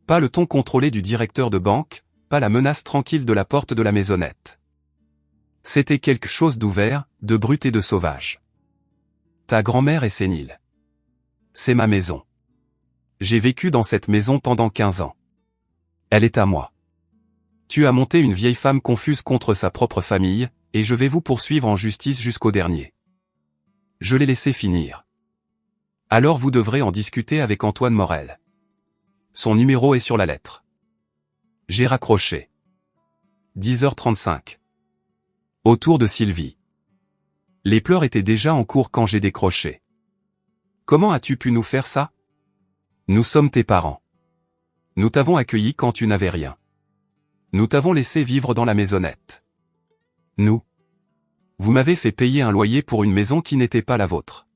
Pas le ton contrôlé du directeur de banque, pas la menace tranquille de la porte de la maisonnette. C'était quelque chose d'ouvert, de brut et de sauvage. Ta grand-mère est sénile. C'est ma maison. J'ai vécu dans cette maison pendant 15 ans. Elle est à moi. Tu as monté une vieille femme confuse contre sa propre famille, et je vais vous poursuivre en justice jusqu'au dernier. Je l'ai laissé finir. Alors vous devrez en discuter avec Antoine Morel. Son numéro est sur la lettre. J'ai raccroché. 10h35. Autour de Sylvie. Les pleurs étaient déjà en cours quand j'ai décroché. Comment as-tu pu nous faire ça? Nous sommes tes parents. Nous t'avons accueilli quand tu n'avais rien. Nous t'avons laissé vivre dans la maisonnette. Nous. Vous m'avez fait payer un loyer pour une maison qui n'était pas la vôtre.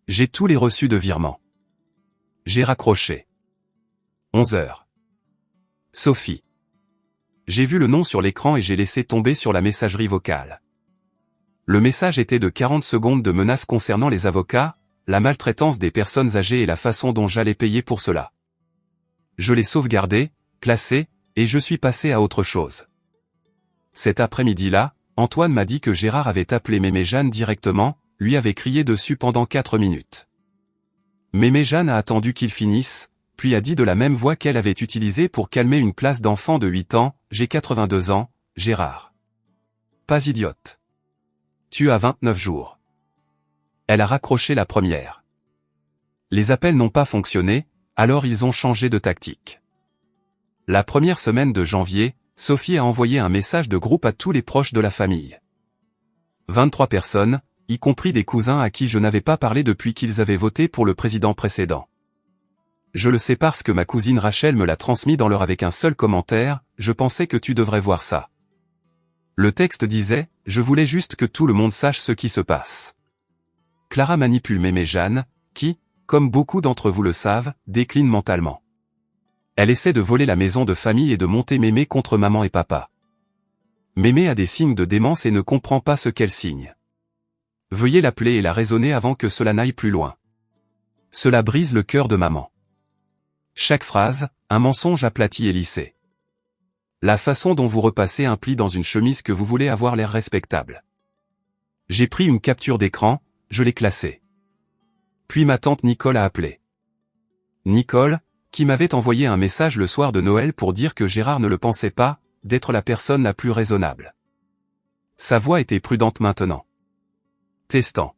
J'ai tous les reçus de virement. J'ai raccroché. 11 heures. Sophie. J'ai vu le nom sur l'écran et j'ai laissé tomber sur la messagerie vocale. Le message était de 40 secondes de menaces concernant les avocats, la maltraitance des personnes âgées et la façon dont j'allais payer pour cela. Je l'ai sauvegardé, classé, et je suis passé à autre chose. Cet après-midi-là, Antoine m'a dit que Gérard avait appelé Mémé Jeanne directement, lui avait crié dessus pendant 4 minutes. Mémé Jeanne a attendu qu'il finisse, puis a dit de la même voix qu'elle avait utilisée pour calmer une classe d'enfants de 8 ans, « J'ai 82 ans, Gérard. Pas idiote. Tu as 29 jours. » Elle a raccroché la première. Les appels n'ont pas fonctionné, alors ils ont changé de tactique. La première semaine de janvier, Sophie a envoyé un message de groupe à tous les proches de la famille. 23 personnes, y compris des cousins à qui je n'avais pas parlé depuis qu'ils avaient voté pour le président précédent. Je le sais parce que ma cousine Rachel me l'a transmis dans l'heure avec un seul commentaire, « Je pensais que tu devrais voir ça. » Le texte disait, « Je voulais juste que tout le monde sache ce qui se passe. » Clara manipule Mémé Jeanne, qui, comme beaucoup d'entre vous le savent, décline mentalement. Elle essaie de voler la maison de famille et de monter Mémé contre maman et papa. Mémé a des signes de démence et ne comprend pas ce qu'elle signe. Veuillez l'appeler et la raisonner avant que cela n'aille plus loin. Cela brise le cœur de maman. Chaque phrase, un mensonge aplati et lissé. La façon dont vous repassez un pli dans une chemise que vous voulez avoir l'air respectable. J'ai pris une capture d'écran, je l'ai classée. Puis ma tante Nicole a appelé. Nicole, qui m'avait envoyé un message le soir de Noël pour dire que Gérard ne le pensait pas, d'être la personne la plus raisonnable. Sa voix était prudente maintenant. Testant.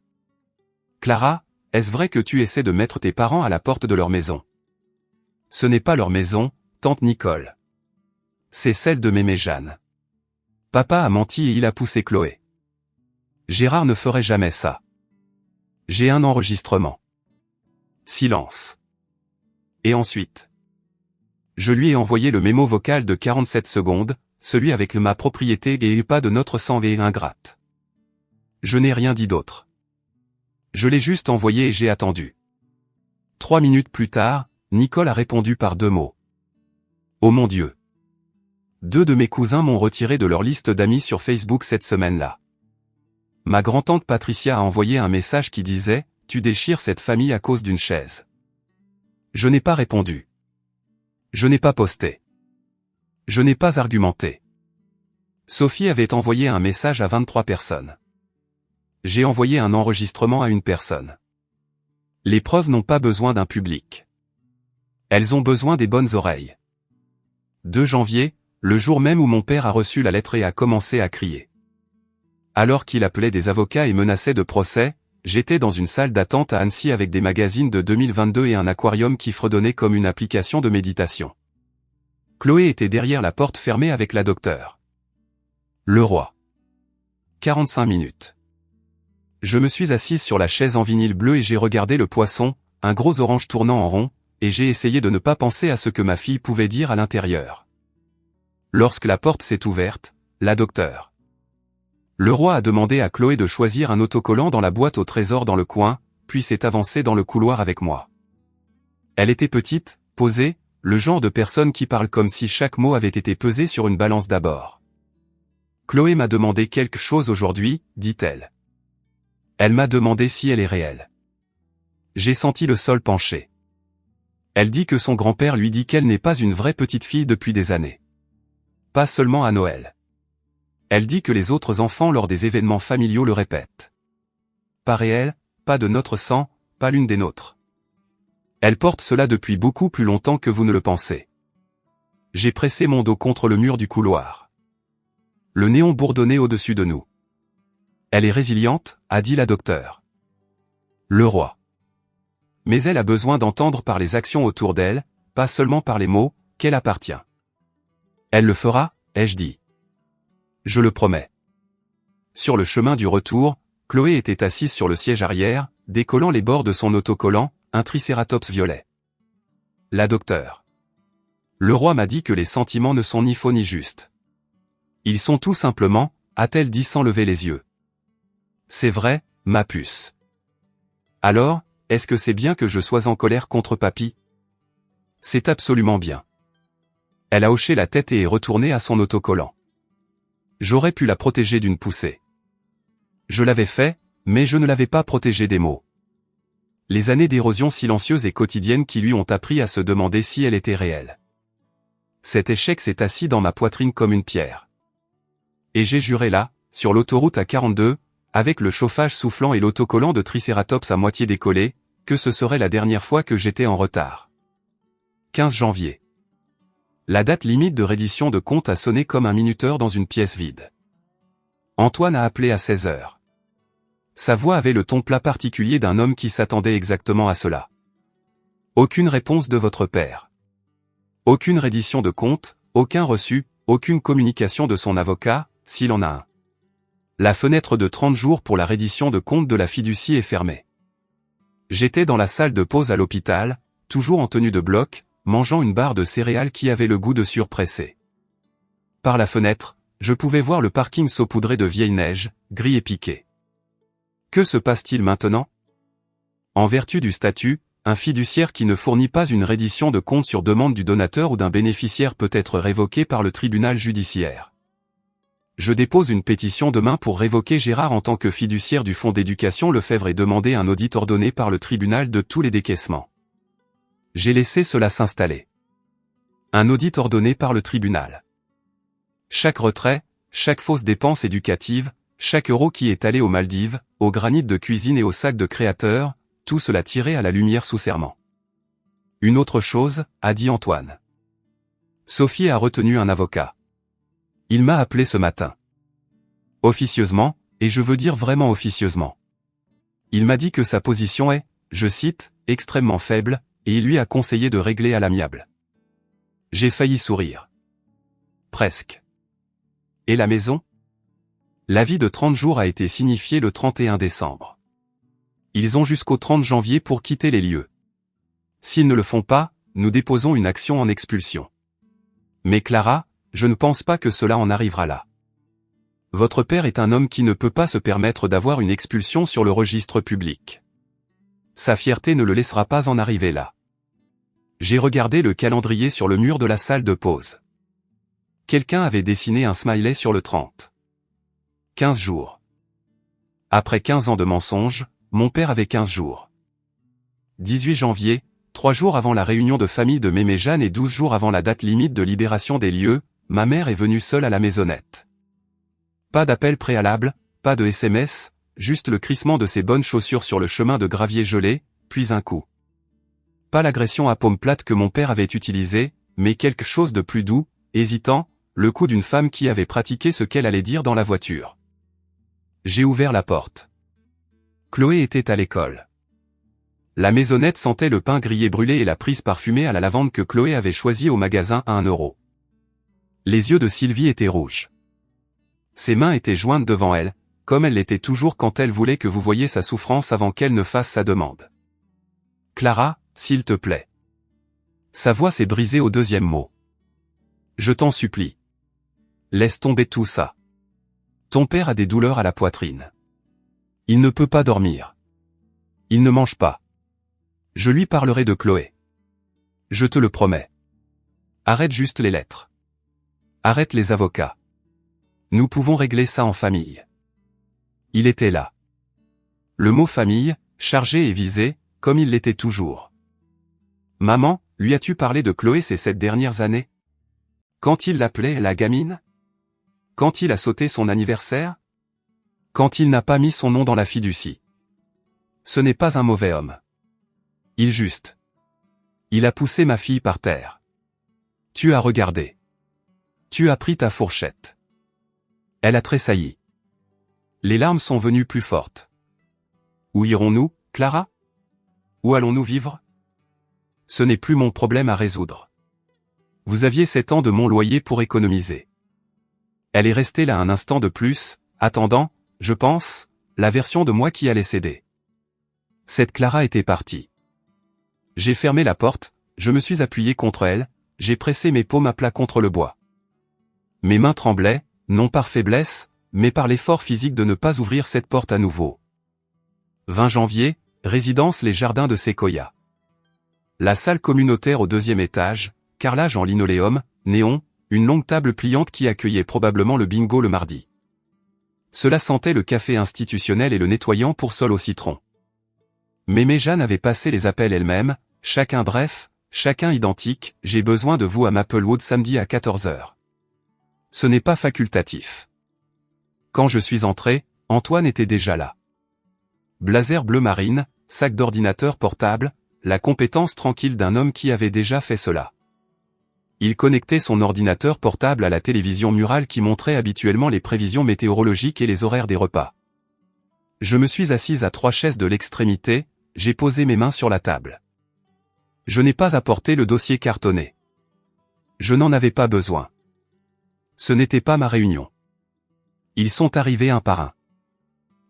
Clara, est-ce vrai que tu essaies de mettre tes parents à la porte de leur maison? Ce n'est pas leur maison, tante Nicole. C'est celle de Mémé Jeanne. Papa a menti et il a poussé Chloé. Gérard ne ferait jamais ça. J'ai un enregistrement. Silence. Et ensuite, je lui ai envoyé le mémo vocal de 47 secondes, celui avec ma propriété et pas de notre sang et ingrate. Je n'ai rien dit d'autre. Je l'ai juste envoyé et j'ai attendu. 3 minutes plus tard, Nicole a répondu par 2 mots. Oh mon Dieu. 2 de mes cousins m'ont retiré de leur liste d'amis sur Facebook cette semaine-là. Ma grand-tante Patricia a envoyé un message qui disait « Tu déchires cette famille à cause d'une chaise ». Je n'ai pas répondu. Je n'ai pas posté. Je n'ai pas argumenté. Sophie avait envoyé un message à 23 personnes. J'ai envoyé un enregistrement à une personne. Les preuves n'ont pas besoin d'un public. Elles ont besoin des bonnes oreilles. 2 janvier, le jour même où mon père a reçu la lettre et a commencé à crier. Alors qu'il appelait des avocats et menaçait de procès, j'étais dans une salle d'attente à Annecy avec des magazines de 2022 et un aquarium qui fredonnait comme une application de méditation. Chloé était derrière la porte fermée avec la docteure. Le roi. 45 minutes. Je me suis assise sur la chaise en vinyle bleu et j'ai regardé le poisson, un gros orange tournant en rond, et j'ai essayé de ne pas penser à ce que ma fille pouvait dire à l'intérieur. Lorsque la porte s'est ouverte, la docteure. Le roi a demandé à Chloé de choisir un autocollant dans la boîte au trésor dans le coin, puis s'est avancé dans le couloir avec moi. Elle était petite, posée, le genre de personne qui parle comme si chaque mot avait été pesé sur une balance d'abord. Chloé m'a demandé quelque chose aujourd'hui, dit-elle. Elle m'a demandé si elle est réelle. J'ai senti le sol pencher. Elle dit que son grand-père lui dit qu'elle n'est pas une vraie petite fille depuis des années. Pas seulement à Noël. Elle dit que les autres enfants lors des événements familiaux le répètent. Pas réel, pas de notre sang, pas l'une des nôtres. Elle porte cela depuis beaucoup plus longtemps que vous ne le pensez. J'ai pressé mon dos contre le mur du couloir. Le néon bourdonnait au-dessus de nous. Elle est résiliente, a dit la docteure. Le roi. Mais elle a besoin d'entendre par les actions autour d'elle, pas seulement par les mots, qu'elle appartient. Elle le fera, ai-je dit. Je le promets. Sur le chemin du retour, Chloé était assise sur le siège arrière, décollant les bords de son autocollant, un tricératops violet. La docteure. Le roi m'a dit que les sentiments ne sont ni faux ni justes. Ils sont tout simplement, a-t-elle dit sans lever les yeux. C'est vrai, ma puce. Alors, est-ce que c'est bien que je sois en colère contre papy? C'est absolument bien. Elle a hoché la tête et est retournée à son autocollant. J'aurais pu la protéger d'une poussée. Je l'avais fait, mais je ne l'avais pas protégée des mots. Les années d'érosion silencieuse et quotidienne qui lui ont appris à se demander si elle était réelle. Cet échec s'est assis dans ma poitrine comme une pierre. Et j'ai juré là, sur l'autoroute à 42, avec le chauffage soufflant et l'autocollant de Tricératops à moitié décollé, que ce serait la dernière fois que j'étais en retard. 15 janvier. La date limite de reddition de compte a sonné comme un minuteur dans une pièce vide. Antoine a appelé à 16 heures. Sa voix avait le ton plat particulier d'un homme qui s'attendait exactement à cela. Aucune réponse de votre père. Aucune reddition de compte, aucun reçu, aucune communication de son avocat, s'il en a un. La fenêtre de 30 jours pour la reddition de compte de la fiducie est fermée. J'étais dans la salle de pause à l'hôpital, toujours en tenue de bloc, mangeant une barre de céréales qui avait le goût de surpressé. Par la fenêtre, je pouvais voir le parking saupoudré de vieille neige, gris et piqué. Que se passe-t-il maintenant? En vertu du statut, un fiduciaire qui ne fournit pas une reddition de compte sur demande du donateur ou d'un bénéficiaire peut être révoqué par le tribunal judiciaire. Je dépose une pétition demain pour révoquer Gérard en tant que fiduciaire du fonds d'éducation Lefebvre et demander un audit ordonné par le tribunal de tous les décaissements. J'ai laissé cela s'installer. Un audit ordonné par le tribunal. Chaque retrait, chaque fausse dépense éducative, chaque euro qui est allé aux Maldives, au granit de cuisine et au sac de créateur, tout cela tiré à la lumière sous serment. Une autre chose, a dit Antoine. Sophie a retenu un avocat. Il m'a appelé ce matin. Officieusement, et je veux dire vraiment officieusement. Il m'a dit que sa position est, je cite, extrêmement faible, et il lui a conseillé de régler à l'amiable. J'ai failli sourire. Presque. Et la maison? L'avis de 30 jours a été signifié le 31 décembre. Ils ont jusqu'au 30 janvier pour quitter les lieux. S'ils ne le font pas, nous déposons une action en expulsion. Mais Clara, je ne pense pas que cela en arrivera là. Votre père est un homme qui ne peut pas se permettre d'avoir une expulsion sur le registre public. Sa fierté ne le laissera pas en arriver là. J'ai regardé le calendrier sur le mur de la salle de pause. Quelqu'un avait dessiné un smiley sur le 30. 15 jours. Après 15 ans de mensonges, mon père avait 15 jours. 18 janvier, 3 jours avant la réunion de famille de Mémé Jeanne et 12 jours avant la date limite de libération des lieux, ma mère est venue seule à la maisonnette. Pas d'appel préalable, pas de SMS, juste le crissement de ses bonnes chaussures sur le chemin de gravier gelé, puis un coup. Pas l'agression à paume plate que mon père avait utilisée, mais quelque chose de plus doux, hésitant, le coup d'une femme qui avait pratiqué ce qu'elle allait dire dans la voiture. J'ai ouvert la porte. Chloé était à l'école. La maisonnette sentait le pain grillé brûlé et la prise parfumée à la lavande que Chloé avait choisie au magasin à 1 euro. Les yeux de Sylvie étaient rouges. Ses mains étaient jointes devant elle, comme elle l'était toujours quand elle voulait que vous voyiez sa souffrance avant qu'elle ne fasse sa demande. Clara, s'il te plaît. Sa voix s'est brisée au deuxième mot. Je t'en supplie. Laisse tomber tout ça. Ton père a des douleurs à la poitrine. Il ne peut pas dormir. Il ne mange pas. Je lui parlerai de Chloé. Je te le promets. Arrête juste les lettres. Arrête les avocats. Nous pouvons régler ça en famille. Il était là. Le mot famille, chargé et visé, comme il l'était toujours. Maman, lui as-tu parlé de Chloé ces 7 dernières années? Quand il l'appelait la gamine? Quand il a sauté son anniversaire? Quand il n'a pas mis son nom dans la fiducie? Ce n'est pas un mauvais homme. Il juste. Il a poussé ma fille par terre. Tu as regardé. Tu as pris ta fourchette. Elle a tressailli. Les larmes sont venues plus fortes. Où irons-nous, Clara? Où allons-nous vivre? Ce n'est plus mon problème à résoudre. Vous aviez 7 ans de mon loyer pour économiser. Elle est restée là un instant de plus, attendant, je pense, la version de moi qui allait céder. Cette Clara était partie. J'ai fermé la porte, je me suis appuyé contre elle, j'ai pressé mes paumes à plat contre le bois. Mes mains tremblaient, non par faiblesse, mais par l'effort physique de ne pas ouvrir cette porte à nouveau. 20 janvier, résidence Les Jardins de Séquoia. La salle communautaire au 2e étage, carrelage en linoléum, néon, une longue table pliante qui accueillait probablement le bingo le mardi. Cela sentait le café institutionnel et le nettoyant pour sol au citron. Mémé Jeanne avait passé les appels elle-même, chacun bref, chacun identique, j'ai besoin de vous à Maplewood samedi à 14h. Ce n'est pas facultatif. Quand je suis entré, Antoine était déjà là. Blazer bleu marine, sac d'ordinateur portable, la compétence tranquille d'un homme qui avait déjà fait cela. Il connectait son ordinateur portable à la télévision murale qui montrait habituellement les prévisions météorologiques et les horaires des repas. Je me suis assise à 3 chaises de l'extrémité, j'ai posé mes mains sur la table. Je n'ai pas apporté le dossier cartonné. Je n'en avais pas besoin. Ce n'était pas ma réunion. Ils sont arrivés un par un.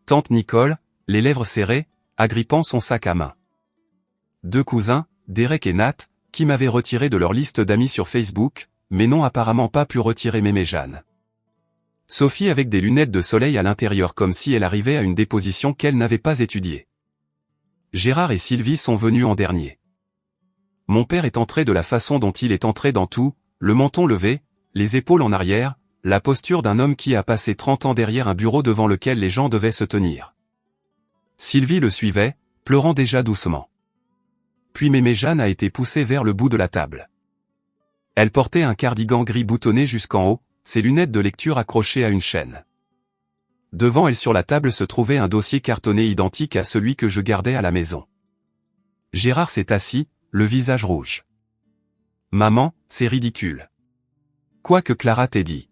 Tante Nicole, les lèvres serrées, agrippant son sac à main. 2 cousins, Derek et Nat, qui m'avaient retiré de leur liste d'amis sur Facebook, mais n'ont apparemment pas pu retirer Mémé Jeanne. Sophie avec des lunettes de soleil à l'intérieur comme si elle arrivait à une déposition qu'elle n'avait pas étudiée. Gérard et Sylvie sont venus en dernier. Mon père est entré de la façon dont il est entré dans tout, le menton levé, les épaules en arrière, la posture d'un homme qui a passé 30 ans derrière un bureau devant lequel les gens devaient se tenir. Sylvie le suivait, pleurant déjà doucement. Puis Mémé Jeanne a été poussée vers le bout de la table. Elle portait un cardigan gris boutonné jusqu'en haut, ses lunettes de lecture accrochées à une chaîne. Devant elle sur la table se trouvait un dossier cartonné identique à celui que je gardais à la maison. Gérard s'est assis, le visage rouge. « Maman, c'est ridicule. Quoi que Clara t'ait dit.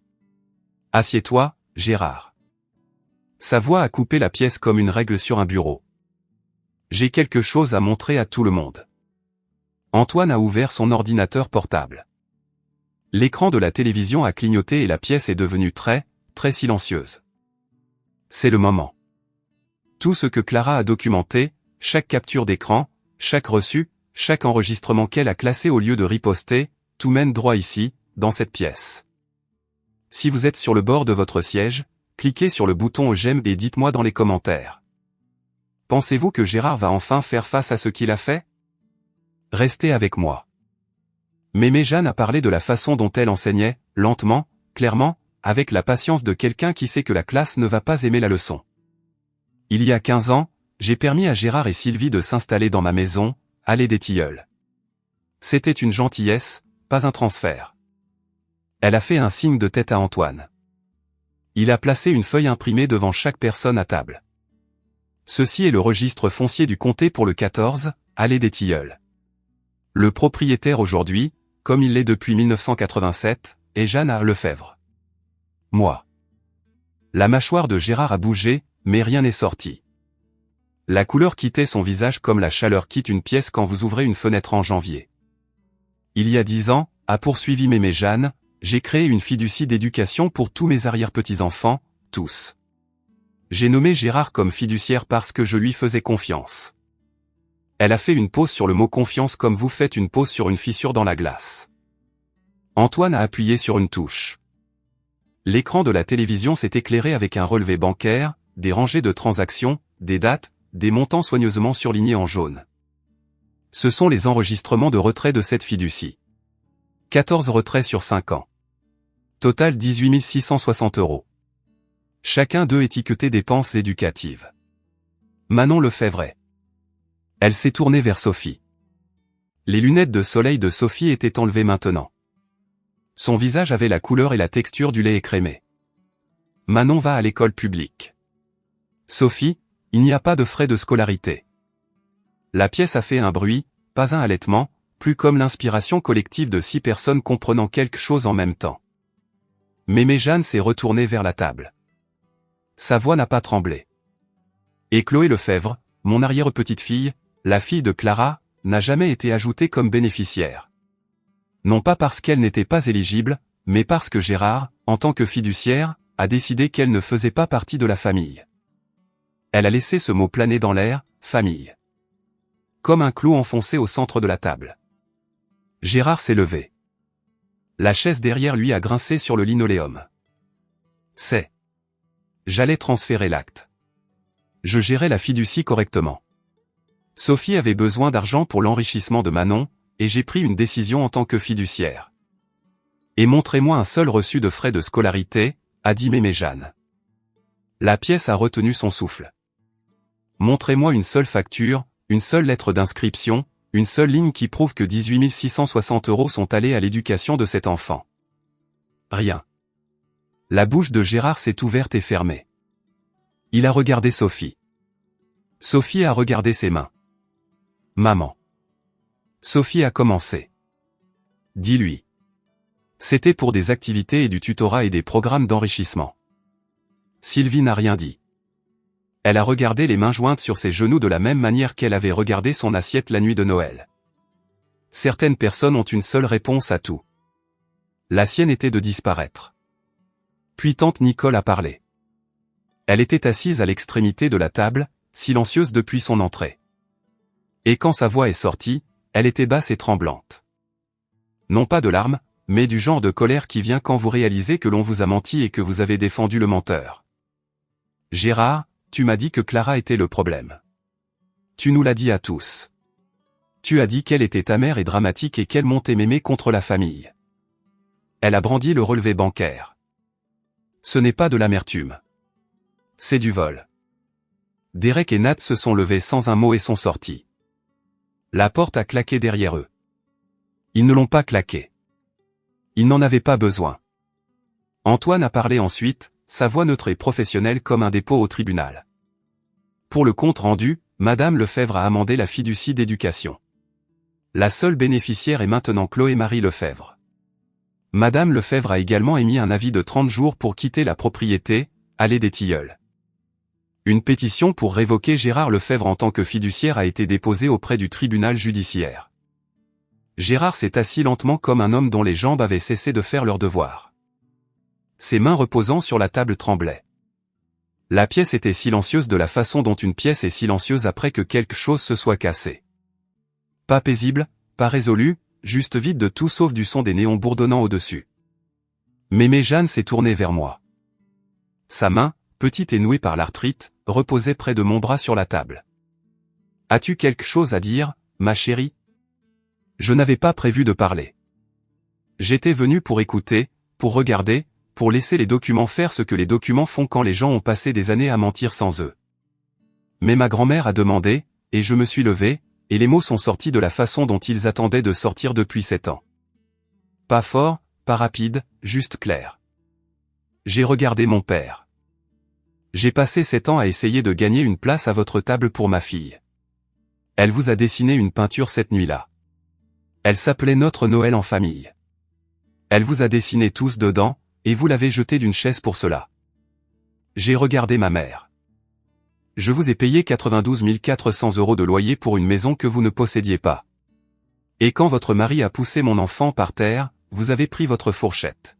Assieds-toi, Gérard. » Sa voix a coupé la pièce comme une règle sur un bureau. J'ai quelque chose à montrer à tout le monde. Antoine a ouvert son ordinateur portable. L'écran de la télévision a clignoté et la pièce est devenue très, très silencieuse. C'est le moment. Tout ce que Clara a documenté, chaque capture d'écran, chaque reçu, chaque enregistrement qu'elle a classé au lieu de riposter, tout mène droit ici, dans cette pièce. Si vous êtes sur le bord de votre siège, cliquez sur le bouton j'aime et dites-moi dans les commentaires. Pensez-vous que Gérard va enfin faire face à ce qu'il a fait? Restez avec moi. Mémé Jeanne a parlé de la façon dont elle enseignait, lentement, clairement, avec la patience de quelqu'un qui sait que la classe ne va pas aimer la leçon. Il y a 15 ans, j'ai permis à Gérard et Sylvie de s'installer dans ma maison, allée des Tilleuls. C'était une gentillesse, pas un transfert. Elle a fait un signe de tête à Antoine. Il a placé une feuille imprimée devant chaque personne à table. Ceci est le registre foncier du comté pour le 14, allée des Tilleuls. Le propriétaire aujourd'hui, comme il l'est depuis 1987, est Jeanne Lefebvre. Moi. La mâchoire de Gérard a bougé, mais rien n'est sorti. La couleur quittait son visage comme la chaleur quitte une pièce quand vous ouvrez une fenêtre en janvier. Il y a 10 ans, a poursuivi Mémé Jeanne, j'ai créé une fiducie d'éducation pour tous mes arrière-petits-enfants, tous. J'ai nommé Gérard comme fiduciaire parce que je lui faisais confiance. Elle a fait une pause sur le mot confiance comme vous faites une pause sur une fissure dans la glace. Antoine a appuyé sur une touche. L'écran de la télévision s'est éclairé avec un relevé bancaire, des rangées de transactions, des dates, des montants soigneusement surlignés en jaune. Ce sont les enregistrements de retrait de cette fiducie. 14 retraits sur 5 ans. Total 18 660 €. Chacun d'eux étiqueté dépenses éducatives. Manon Lefebvre. Elle s'est tournée vers Sophie. Les lunettes de soleil de Sophie étaient enlevées maintenant. Son visage avait la couleur et la texture du lait écrémé. Manon va à l'école publique. Sophie, il n'y a pas de frais de scolarité. La pièce a fait un bruit, pas un halètement, plus comme l'inspiration collective de 6 personnes comprenant quelque chose en même temps. Mémé Jeanne s'est retournée vers la table. Sa voix n'a pas tremblé. Et Chloé Lefebvre, mon arrière-petite-fille, la fille de Clara, n'a jamais été ajoutée comme bénéficiaire. Non pas parce qu'elle n'était pas éligible, mais parce que Gérard, en tant que fiduciaire, a décidé qu'elle ne faisait pas partie de la famille. Elle a laissé ce mot planer dans l'air, famille. Comme un clou enfoncé au centre de la table. Gérard s'est levé. La chaise derrière lui a grincé sur le linoléum. J'allais transférer l'acte. Je gérais la fiducie correctement. Sophie avait besoin d'argent pour l'enrichissement de Manon, et j'ai pris une décision en tant que fiduciaire. Et montrez-moi un seul reçu de frais de scolarité, a dit Mémé Jeanne. La pièce a retenu son souffle. Montrez-moi une seule facture, une seule lettre d'inscription, une seule ligne qui prouve que 18 660 € sont allés à l'éducation de cet enfant. Rien. La bouche de Gérard s'est ouverte et fermée. Il a regardé Sophie. Sophie a regardé ses mains. Maman. Sophie a commencé. Dis-lui. C'était pour des activités et du tutorat et des programmes d'enrichissement. Sylvie n'a rien dit. Elle a regardé les mains jointes sur ses genoux de la même manière qu'elle avait regardé son assiette la nuit de Noël. Certaines personnes ont une seule réponse à tout. La sienne était de disparaître. Puis tante Nicole a parlé. Elle était assise à l'extrémité de la table, silencieuse depuis son entrée. Et quand sa voix est sortie, elle était basse et tremblante. Non pas de larmes, mais du genre de colère qui vient quand vous réalisez que l'on vous a menti et que vous avez défendu le menteur. Gérard, tu m'as dit que Clara était le problème. Tu nous l'as dit à tous. Tu as dit qu'elle était amère et dramatique et qu'elle montait mémé contre la famille. Elle a brandi le relevé bancaire. Ce n'est pas de l'amertume. C'est du vol. Derek et Nat se sont levés sans un mot et sont sortis. La porte a claqué derrière eux. Ils ne l'ont pas claqué. Ils n'en avaient pas besoin. Antoine a parlé ensuite, sa voix neutre et professionnelle comme un dépôt au tribunal. Pour le compte rendu, Madame Lefebvre a amendé la fiducie d'éducation. La seule bénéficiaire est maintenant Chloé-Marie Lefebvre. Madame Lefebvre a également émis un avis de 30 jours pour quitter la propriété, allée des Tilleuls. Une pétition pour révoquer Gérard Lefebvre en tant que fiduciaire a été déposée auprès du tribunal judiciaire. Gérard s'est assis lentement comme un homme dont les jambes avaient cessé de faire leur devoir. Ses mains reposant sur la table tremblaient. La pièce était silencieuse de la façon dont une pièce est silencieuse après que quelque chose se soit cassé. Pas paisible, pas résolu, juste vide de tout sauf du son des néons bourdonnant au-dessus. Mémé Jeanne s'est tournée vers moi. Sa main, petite et nouée par l'arthrite, reposait près de mon bras sur la table. « As-tu quelque chose à dire, ma chérie ?» Je n'avais pas prévu de parler. J'étais venu pour écouter, pour regarder, pour laisser les documents faire ce que les documents font quand les gens ont passé des années à mentir sans eux. Mais ma grand-mère a demandé, et je me suis levé, et les mots sont sortis de la façon dont ils attendaient de sortir depuis 7 ans. Pas fort, pas rapide, juste clair. J'ai regardé mon père. J'ai passé 7 ans à essayer de gagner une place à votre table pour ma fille. Elle vous a dessiné une peinture cette nuit-là. Elle s'appelait Notre Noël en famille. Elle vous a dessiné tous dedans, et vous l'avez jetée d'une chaise pour cela. J'ai regardé ma mère. Je vous ai payé 92 400 € de loyer pour une maison que vous ne possédiez pas. Et quand votre mari a poussé mon enfant par terre, vous avez pris votre fourchette.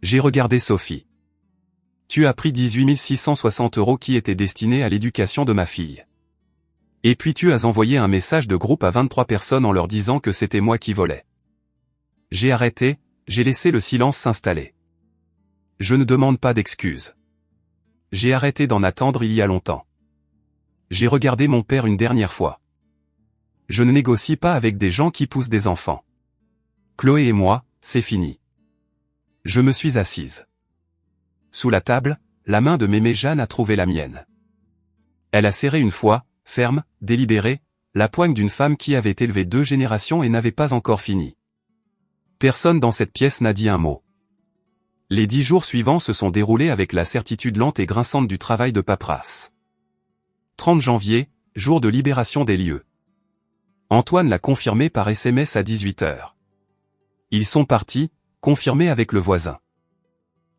J'ai regardé Sophie. Tu as pris 18 660 € qui étaient destinés à l'éducation de ma fille. Et puis tu as envoyé un message de groupe à 23 personnes en leur disant que c'était moi qui volais. J'ai arrêté, j'ai laissé le silence s'installer. Je ne demande pas d'excuses. J'ai arrêté d'en attendre il y a longtemps. J'ai regardé mon père une dernière fois. Je ne négocie pas avec des gens qui poussent des enfants. Chloé et moi, c'est fini. Je me suis assise. Sous la table, la main de Mémé Jeanne a trouvé la mienne. Elle a serré une fois, ferme, délibérée, la poigne d'une femme qui avait élevé 2 générations et n'avait pas encore fini. Personne dans cette pièce n'a dit un mot. Les 10 jours suivants se sont déroulés avec la certitude lente et grinçante du travail de paperasse. 30 janvier, jour de libération des lieux. Antoine l'a confirmé par SMS à 18 h. Ils sont partis, confirmé avec le voisin.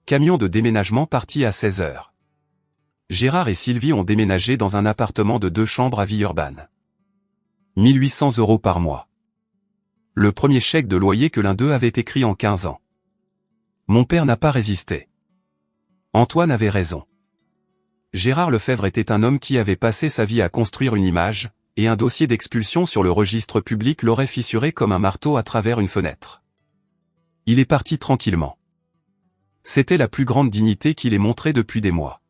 Camion de déménagement parti à 16 h. Gérard et Sylvie ont déménagé dans un appartement de 2 chambres à Villeurbanne. 1800 € par mois. Le premier chèque de loyer que l'un d'eux avait écrit en 15 ans. Mon père n'a pas résisté. Antoine avait raison. Gérard Lefebvre était un homme qui avait passé sa vie à construire une image, et un dossier d'expulsion sur le registre public l'aurait fissuré comme un marteau à travers une fenêtre. Il est parti tranquillement. C'était la plus grande dignité qu'il ait montrée depuis des mois.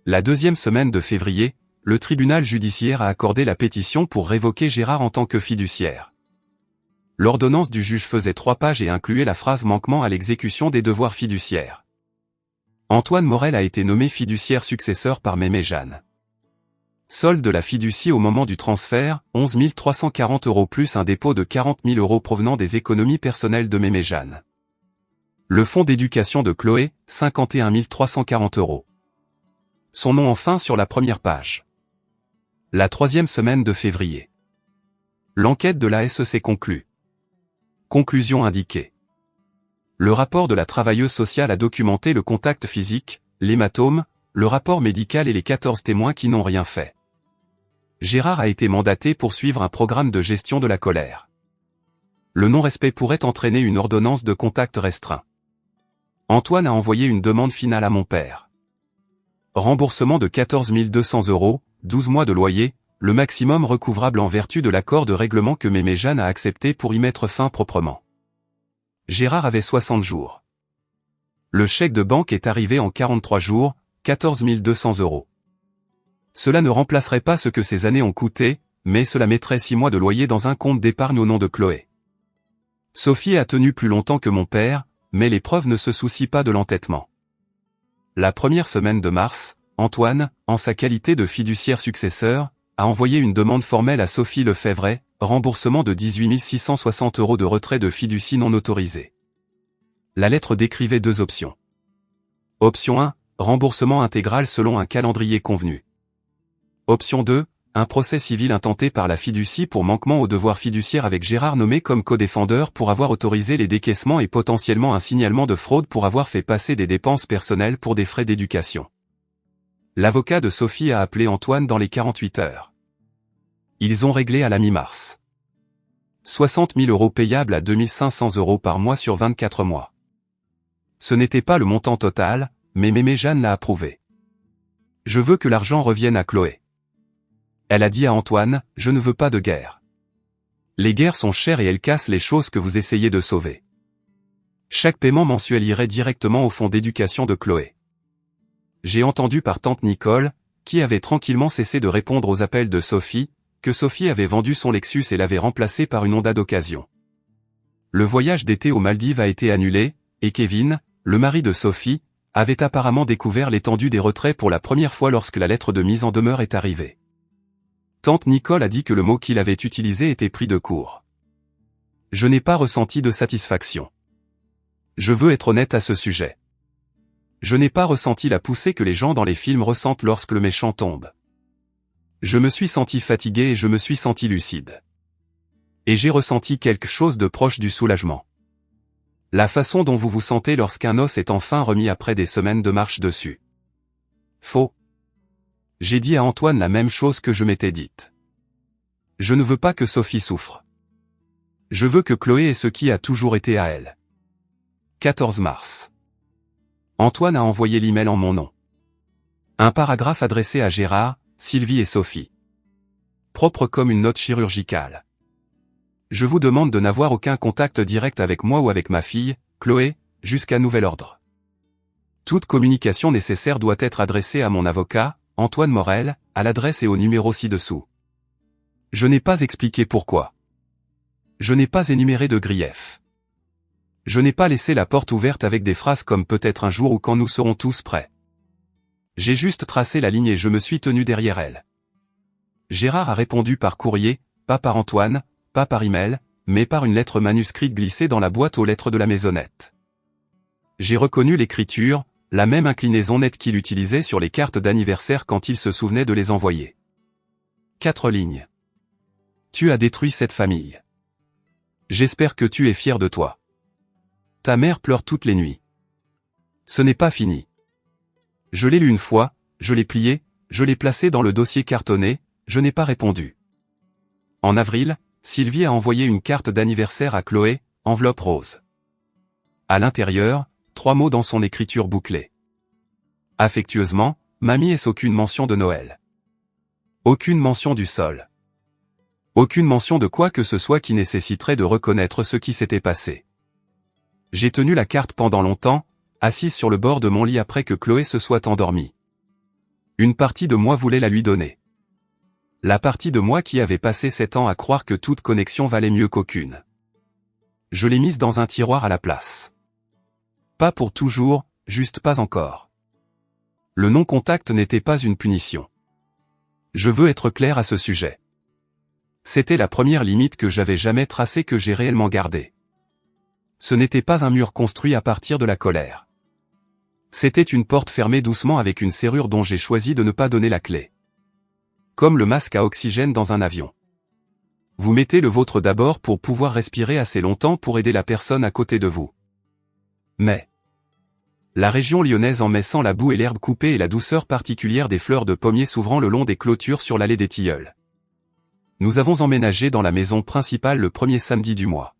La deuxième semaine de février, le tribunal judiciaire a accordé la pétition pour révoquer Gérard en tant que fiduciaire. L'ordonnance du juge faisait 3 pages et incluait la phrase manquement à l'exécution des devoirs fiduciaires. Antoine Morel a été nommé fiduciaire successeur par Mémé-Jeanne. Solde de la fiducie au moment du transfert, 11 340 € plus un dépôt de 40 000 € provenant des économies personnelles de Mémé-Jeanne. Le fonds d'éducation de Chloé, 51 340 €. Son nom enfin sur la première page. La 3e semaine de février. L'enquête de la SEC conclut. Conclusion indiquée. Le rapport de la travailleuse sociale a documenté le contact physique, l'hématome, le rapport médical et les 14 témoins qui n'ont rien fait. Gérard a été mandaté pour suivre un programme de gestion de la colère. Le non-respect pourrait entraîner une ordonnance de contact restreint. Antoine a envoyé une demande finale à mon père. Remboursement de 14 200 €, 12 mois de loyer, le maximum recouvrable en vertu de l'accord de règlement que Mémé-Jeanne a accepté pour y mettre fin proprement. Gérard avait 60 jours. Le chèque de banque est arrivé en 43 jours, 14 200 €. Cela ne remplacerait pas ce que ces années ont coûté, mais cela mettrait 6 mois de loyer dans un compte d'épargne au nom de Chloé. Sophie a tenu plus longtemps que mon père, mais les preuves ne se soucient pas de l'entêtement. La première semaine de mars, Antoine, en sa qualité de fiduciaire successeur, a envoyé une demande formelle à Sophie Lefebvre, remboursement de 18 660 € de retrait de fiducie non autorisé. La lettre décrivait 2 options. Option 1, remboursement intégral selon un calendrier convenu. Option 2, un procès civil intenté par la fiducie pour manquement au devoir fiduciaire avec Gérard nommé comme codéfendeur pour avoir autorisé les décaissements et potentiellement un signalement de fraude pour avoir fait passer des dépenses personnelles pour des frais d'éducation. L'avocat de Sophie a appelé Antoine dans les 48 heures. Ils ont réglé à la mi-mars. 60 000 € payables à 2 500 € par mois sur 24 mois. Ce n'était pas le montant total, mais Mémé-Jeanne l'a approuvé. Je veux que l'argent revienne à Chloé. Elle a dit à Antoine, je ne veux pas de guerre. Les guerres sont chères et elles cassent les choses que vous essayez de sauver. Chaque paiement mensuel irait directement au fonds d'éducation de Chloé. J'ai entendu par tante Nicole, qui avait tranquillement cessé de répondre aux appels de Sophie, que Sophie avait vendu son Lexus et l'avait remplacé par une Honda d'occasion. Le voyage d'été aux Maldives a été annulé, et Kevin, le mari de Sophie, avait apparemment découvert l'étendue des retraits pour la première fois lorsque la lettre de mise en demeure est arrivée. Tante Nicole a dit que le mot qu'il avait utilisé était pris de court. Je n'ai pas ressenti de satisfaction. Je veux être honnête à ce sujet. Je n'ai pas ressenti la poussée que les gens dans les films ressentent lorsque le méchant tombe. Je me suis senti fatigué et je me suis senti lucide. Et j'ai ressenti quelque chose de proche du soulagement. La façon dont vous vous sentez lorsqu'un os est enfin remis après des semaines de marche dessus. Faux. J'ai dit à Antoine la même chose que je m'étais dite. Je ne veux pas que Sophie souffre. Je veux que Chloé ait ce qui a toujours été à elle. 14 mars. Antoine a envoyé l'email en mon nom. Un paragraphe adressé à Gérard, Sylvie et Sophie. Propre comme une note chirurgicale. Je vous demande de n'avoir aucun contact direct avec moi ou avec ma fille, Chloé, jusqu'à nouvel ordre. Toute communication nécessaire doit être adressée à mon avocat, Antoine Morel, à l'adresse et au numéro ci-dessous. Je n'ai pas expliqué pourquoi. Je n'ai pas énuméré de griefs. Je n'ai pas laissé la porte ouverte avec des phrases comme peut-être un jour ou quand nous serons tous prêts. J'ai juste tracé la ligne et je me suis tenu derrière elle. Gérard a répondu par courrier, pas par Antoine, pas par email, mais par une lettre manuscrite glissée dans la boîte aux lettres de la maisonnette. J'ai reconnu l'écriture, la même inclinaison nette qu'il utilisait sur les cartes d'anniversaire quand il se souvenait de les envoyer. 4 lignes. Tu as détruit cette famille. J'espère que tu es fier de toi. Ta mère pleure toutes les nuits. Ce n'est pas fini. Je l'ai lu une fois, je l'ai plié, je l'ai placé dans le dossier cartonné, je n'ai pas répondu. En avril, Sylvie a envoyé une carte d'anniversaire à Chloé, enveloppe rose. À l'intérieur, 3 mots dans son écriture bouclée. Affectueusement, Mamie S. Aucune mention de Noël. Aucune mention du sol. Aucune mention de quoi que ce soit qui nécessiterait de reconnaître ce qui s'était passé. J'ai tenu la carte pendant longtemps, assise sur le bord de mon lit après que Chloé se soit endormie. Une partie de moi voulait la lui donner. La partie de moi qui avait passé 7 ans à croire que toute connexion valait mieux qu'aucune. Je l'ai mise dans un tiroir à la place. Pas pour toujours, juste pas encore. Le non-contact n'était pas une punition. Je veux être clair à ce sujet. C'était la première limite que j'avais jamais tracée que j'ai réellement gardée. Ce n'était pas un mur construit à partir de la colère. C'était une porte fermée doucement avec une serrure dont j'ai choisi de ne pas donner la clé. Comme le masque à oxygène dans un avion. Vous mettez le vôtre d'abord pour pouvoir respirer assez longtemps pour aider la personne à côté de vous. Mais la région lyonnaise en met sans la boue et l'herbe coupée et la douceur particulière des fleurs de pommier s'ouvrant le long des clôtures sur l'allée des Tilleuls. Nous avons emménagé dans la maison principale le premier samedi du mois.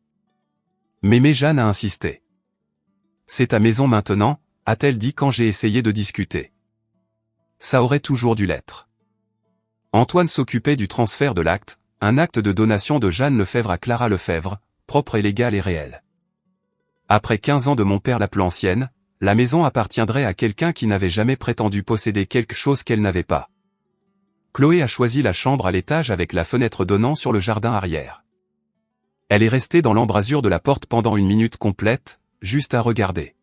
Mémé Jeanne a insisté. C'est ta maison maintenant, a-t-elle dit quand j'ai essayé de discuter. Ça aurait toujours dû l'être. Antoine s'occupait du transfert de l'acte, un acte de donation de Jeanne Lefebvre à Clara Lefebvre, propre et légal et réel. Après 15 ans de mon père la plus ancienne, la maison appartiendrait à quelqu'un qui n'avait jamais prétendu posséder quelque chose qu'elle n'avait pas. Chloé a choisi la chambre à l'étage avec la fenêtre donnant sur le jardin arrière. Elle est restée dans l'embrasure de la porte pendant une minute complète, juste à regarder.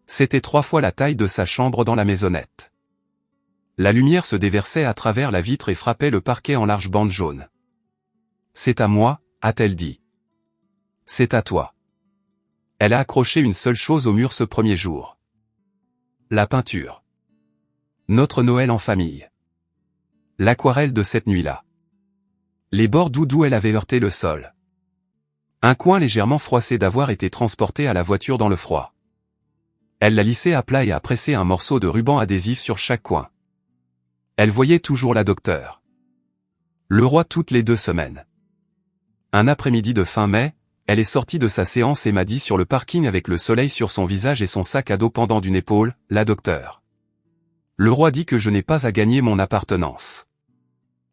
C'était 3 fois la taille de sa chambre dans la maisonnette. La lumière se déversait à travers la vitre et frappait le parquet en larges bandes jaunes. « C'est à moi », a-t-elle dit. « C'est à toi. » Elle a accroché une seule chose au mur ce premier jour. La peinture. Notre Noël en famille. L'aquarelle de cette nuit-là. Les bords d'où elle avait heurté le sol. Un coin légèrement froissé d'avoir été transporté à la voiture dans le froid. Elle l'a lissé à plat et a pressé un morceau de ruban adhésif sur chaque coin. Elle voyait toujours la docteure. Le roi toutes les 2 semaines. Un après-midi de fin mai, elle est sortie de sa séance et m'a dit sur le parking avec le soleil sur son visage et son sac à dos pendant d'une épaule, « La docteure. Le roi dit que je n'ai pas à gagner mon appartenance.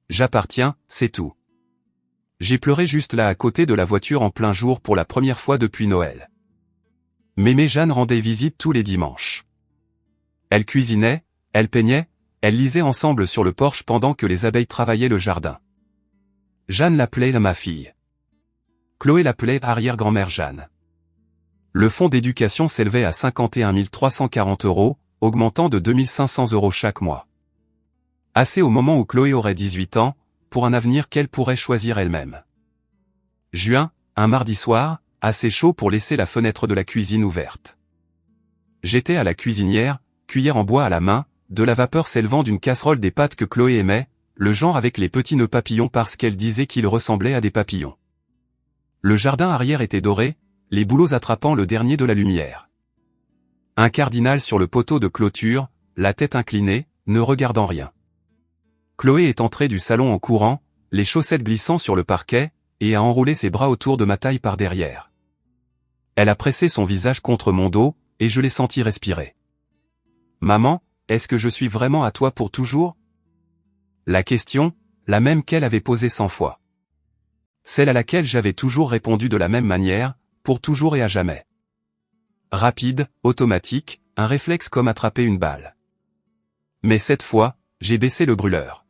J'appartiens, c'est tout. » J'ai pleuré juste là à côté de la voiture en plein jour pour la première fois depuis Noël. Mémé Jeanne rendait visite tous les dimanches. Elle cuisinait, elle peignait, elle lisait ensemble sur le porche pendant que les abeilles travaillaient le jardin. Jeanne l'appelait ma fille. Chloé l'appelait arrière-grand-mère Jeanne. Le fonds d'éducation s'élevait à 51 340 €, augmentant de 2 500 € chaque mois. Assez au moment où Chloé aurait 18 ans, pour un avenir qu'elle pourrait choisir elle-même. Juin, un mardi soir, assez chaud pour laisser la fenêtre de la cuisine ouverte. J'étais à la cuisinière, cuillère en bois à la main, de la vapeur s'élevant d'une casserole des pâtes que Chloé aimait, le genre avec les petits nœuds papillons parce qu'elle disait qu'ils ressemblaient à des papillons. Le jardin arrière était doré, les bouleaux attrapant le dernier de la lumière. Un cardinal sur le poteau de clôture, la tête inclinée, ne regardant rien. Chloé est entrée du salon en courant, les chaussettes glissant sur le parquet, et a enroulé ses bras autour de ma taille par derrière. Elle a pressé son visage contre mon dos, et je l'ai senti respirer. « Maman, est-ce que je suis vraiment à toi pour toujours ?» La question, la même qu'elle avait posée 100 fois. Celle à laquelle j'avais toujours répondu de la même manière, pour toujours et à jamais. Rapide, automatique, un réflexe comme attraper une balle. Mais cette fois, j'ai baissé le brûleur.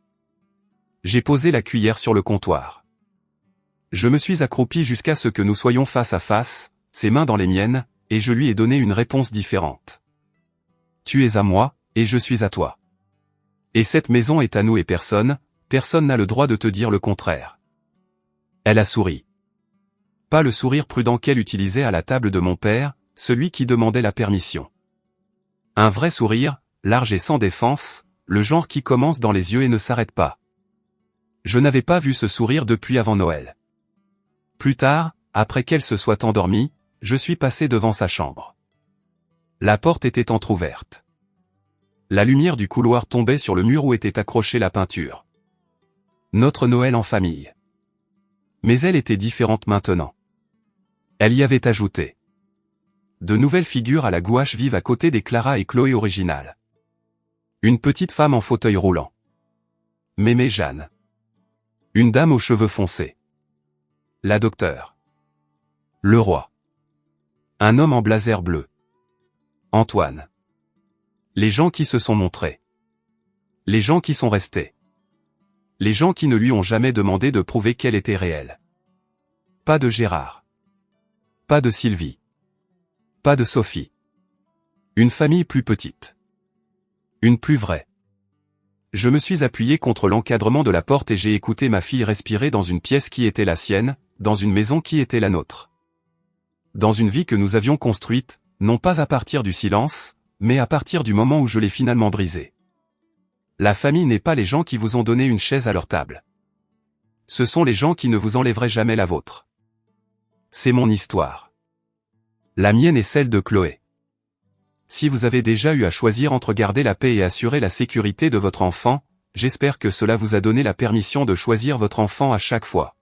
J'ai posé la cuillère sur le comptoir. Je me suis accroupi jusqu'à ce que nous soyons face à face, ses mains dans les miennes, et je lui ai donné une réponse différente. Tu es à moi, et je suis à toi. Et cette maison est à nous et personne n'a le droit de te dire le contraire. Elle a souri. Pas le sourire prudent qu'elle utilisait à la table de mon père, celui qui demandait la permission. Un vrai sourire, large et sans défense, le genre qui commence dans les yeux et ne s'arrête pas. Je n'avais pas vu ce sourire depuis avant Noël. Plus tard, après qu'elle se soit endormie, je suis passé devant sa chambre. La porte était entr'ouverte. La lumière du couloir tombait sur le mur où était accrochée la peinture. Notre Noël en famille. Mais elle était différente maintenant. Elle y avait ajouté de nouvelles figures à la gouache vive à côté des Clara et Chloé originales. Une petite femme en fauteuil roulant. Mémé Jeanne. Une dame aux cheveux foncés. La docteure. Le roi. Un homme en blazer bleu. Antoine. Les gens qui se sont montrés. Les gens qui sont restés. Les gens qui ne lui ont jamais demandé de prouver qu'elle était réelle. Pas de Gérard. Pas de Sylvie. Pas de Sophie. Une famille plus petite. Une plus vraie. Je me suis appuyé contre l'encadrement de la porte et j'ai écouté ma fille respirer dans une pièce qui était la sienne, dans une maison qui était la nôtre. Dans une vie que nous avions construite, non pas à partir du silence, mais à partir du moment où je l'ai finalement brisée. La famille n'est pas les gens qui vous ont donné une chaise à leur table. Ce sont les gens qui ne vous enlèveraient jamais la vôtre. C'est mon histoire. La mienne est celle de Chloé. Si vous avez déjà eu à choisir entre garder la paix et assurer la sécurité de votre enfant, j'espère que cela vous a donné la permission de choisir votre enfant à chaque fois.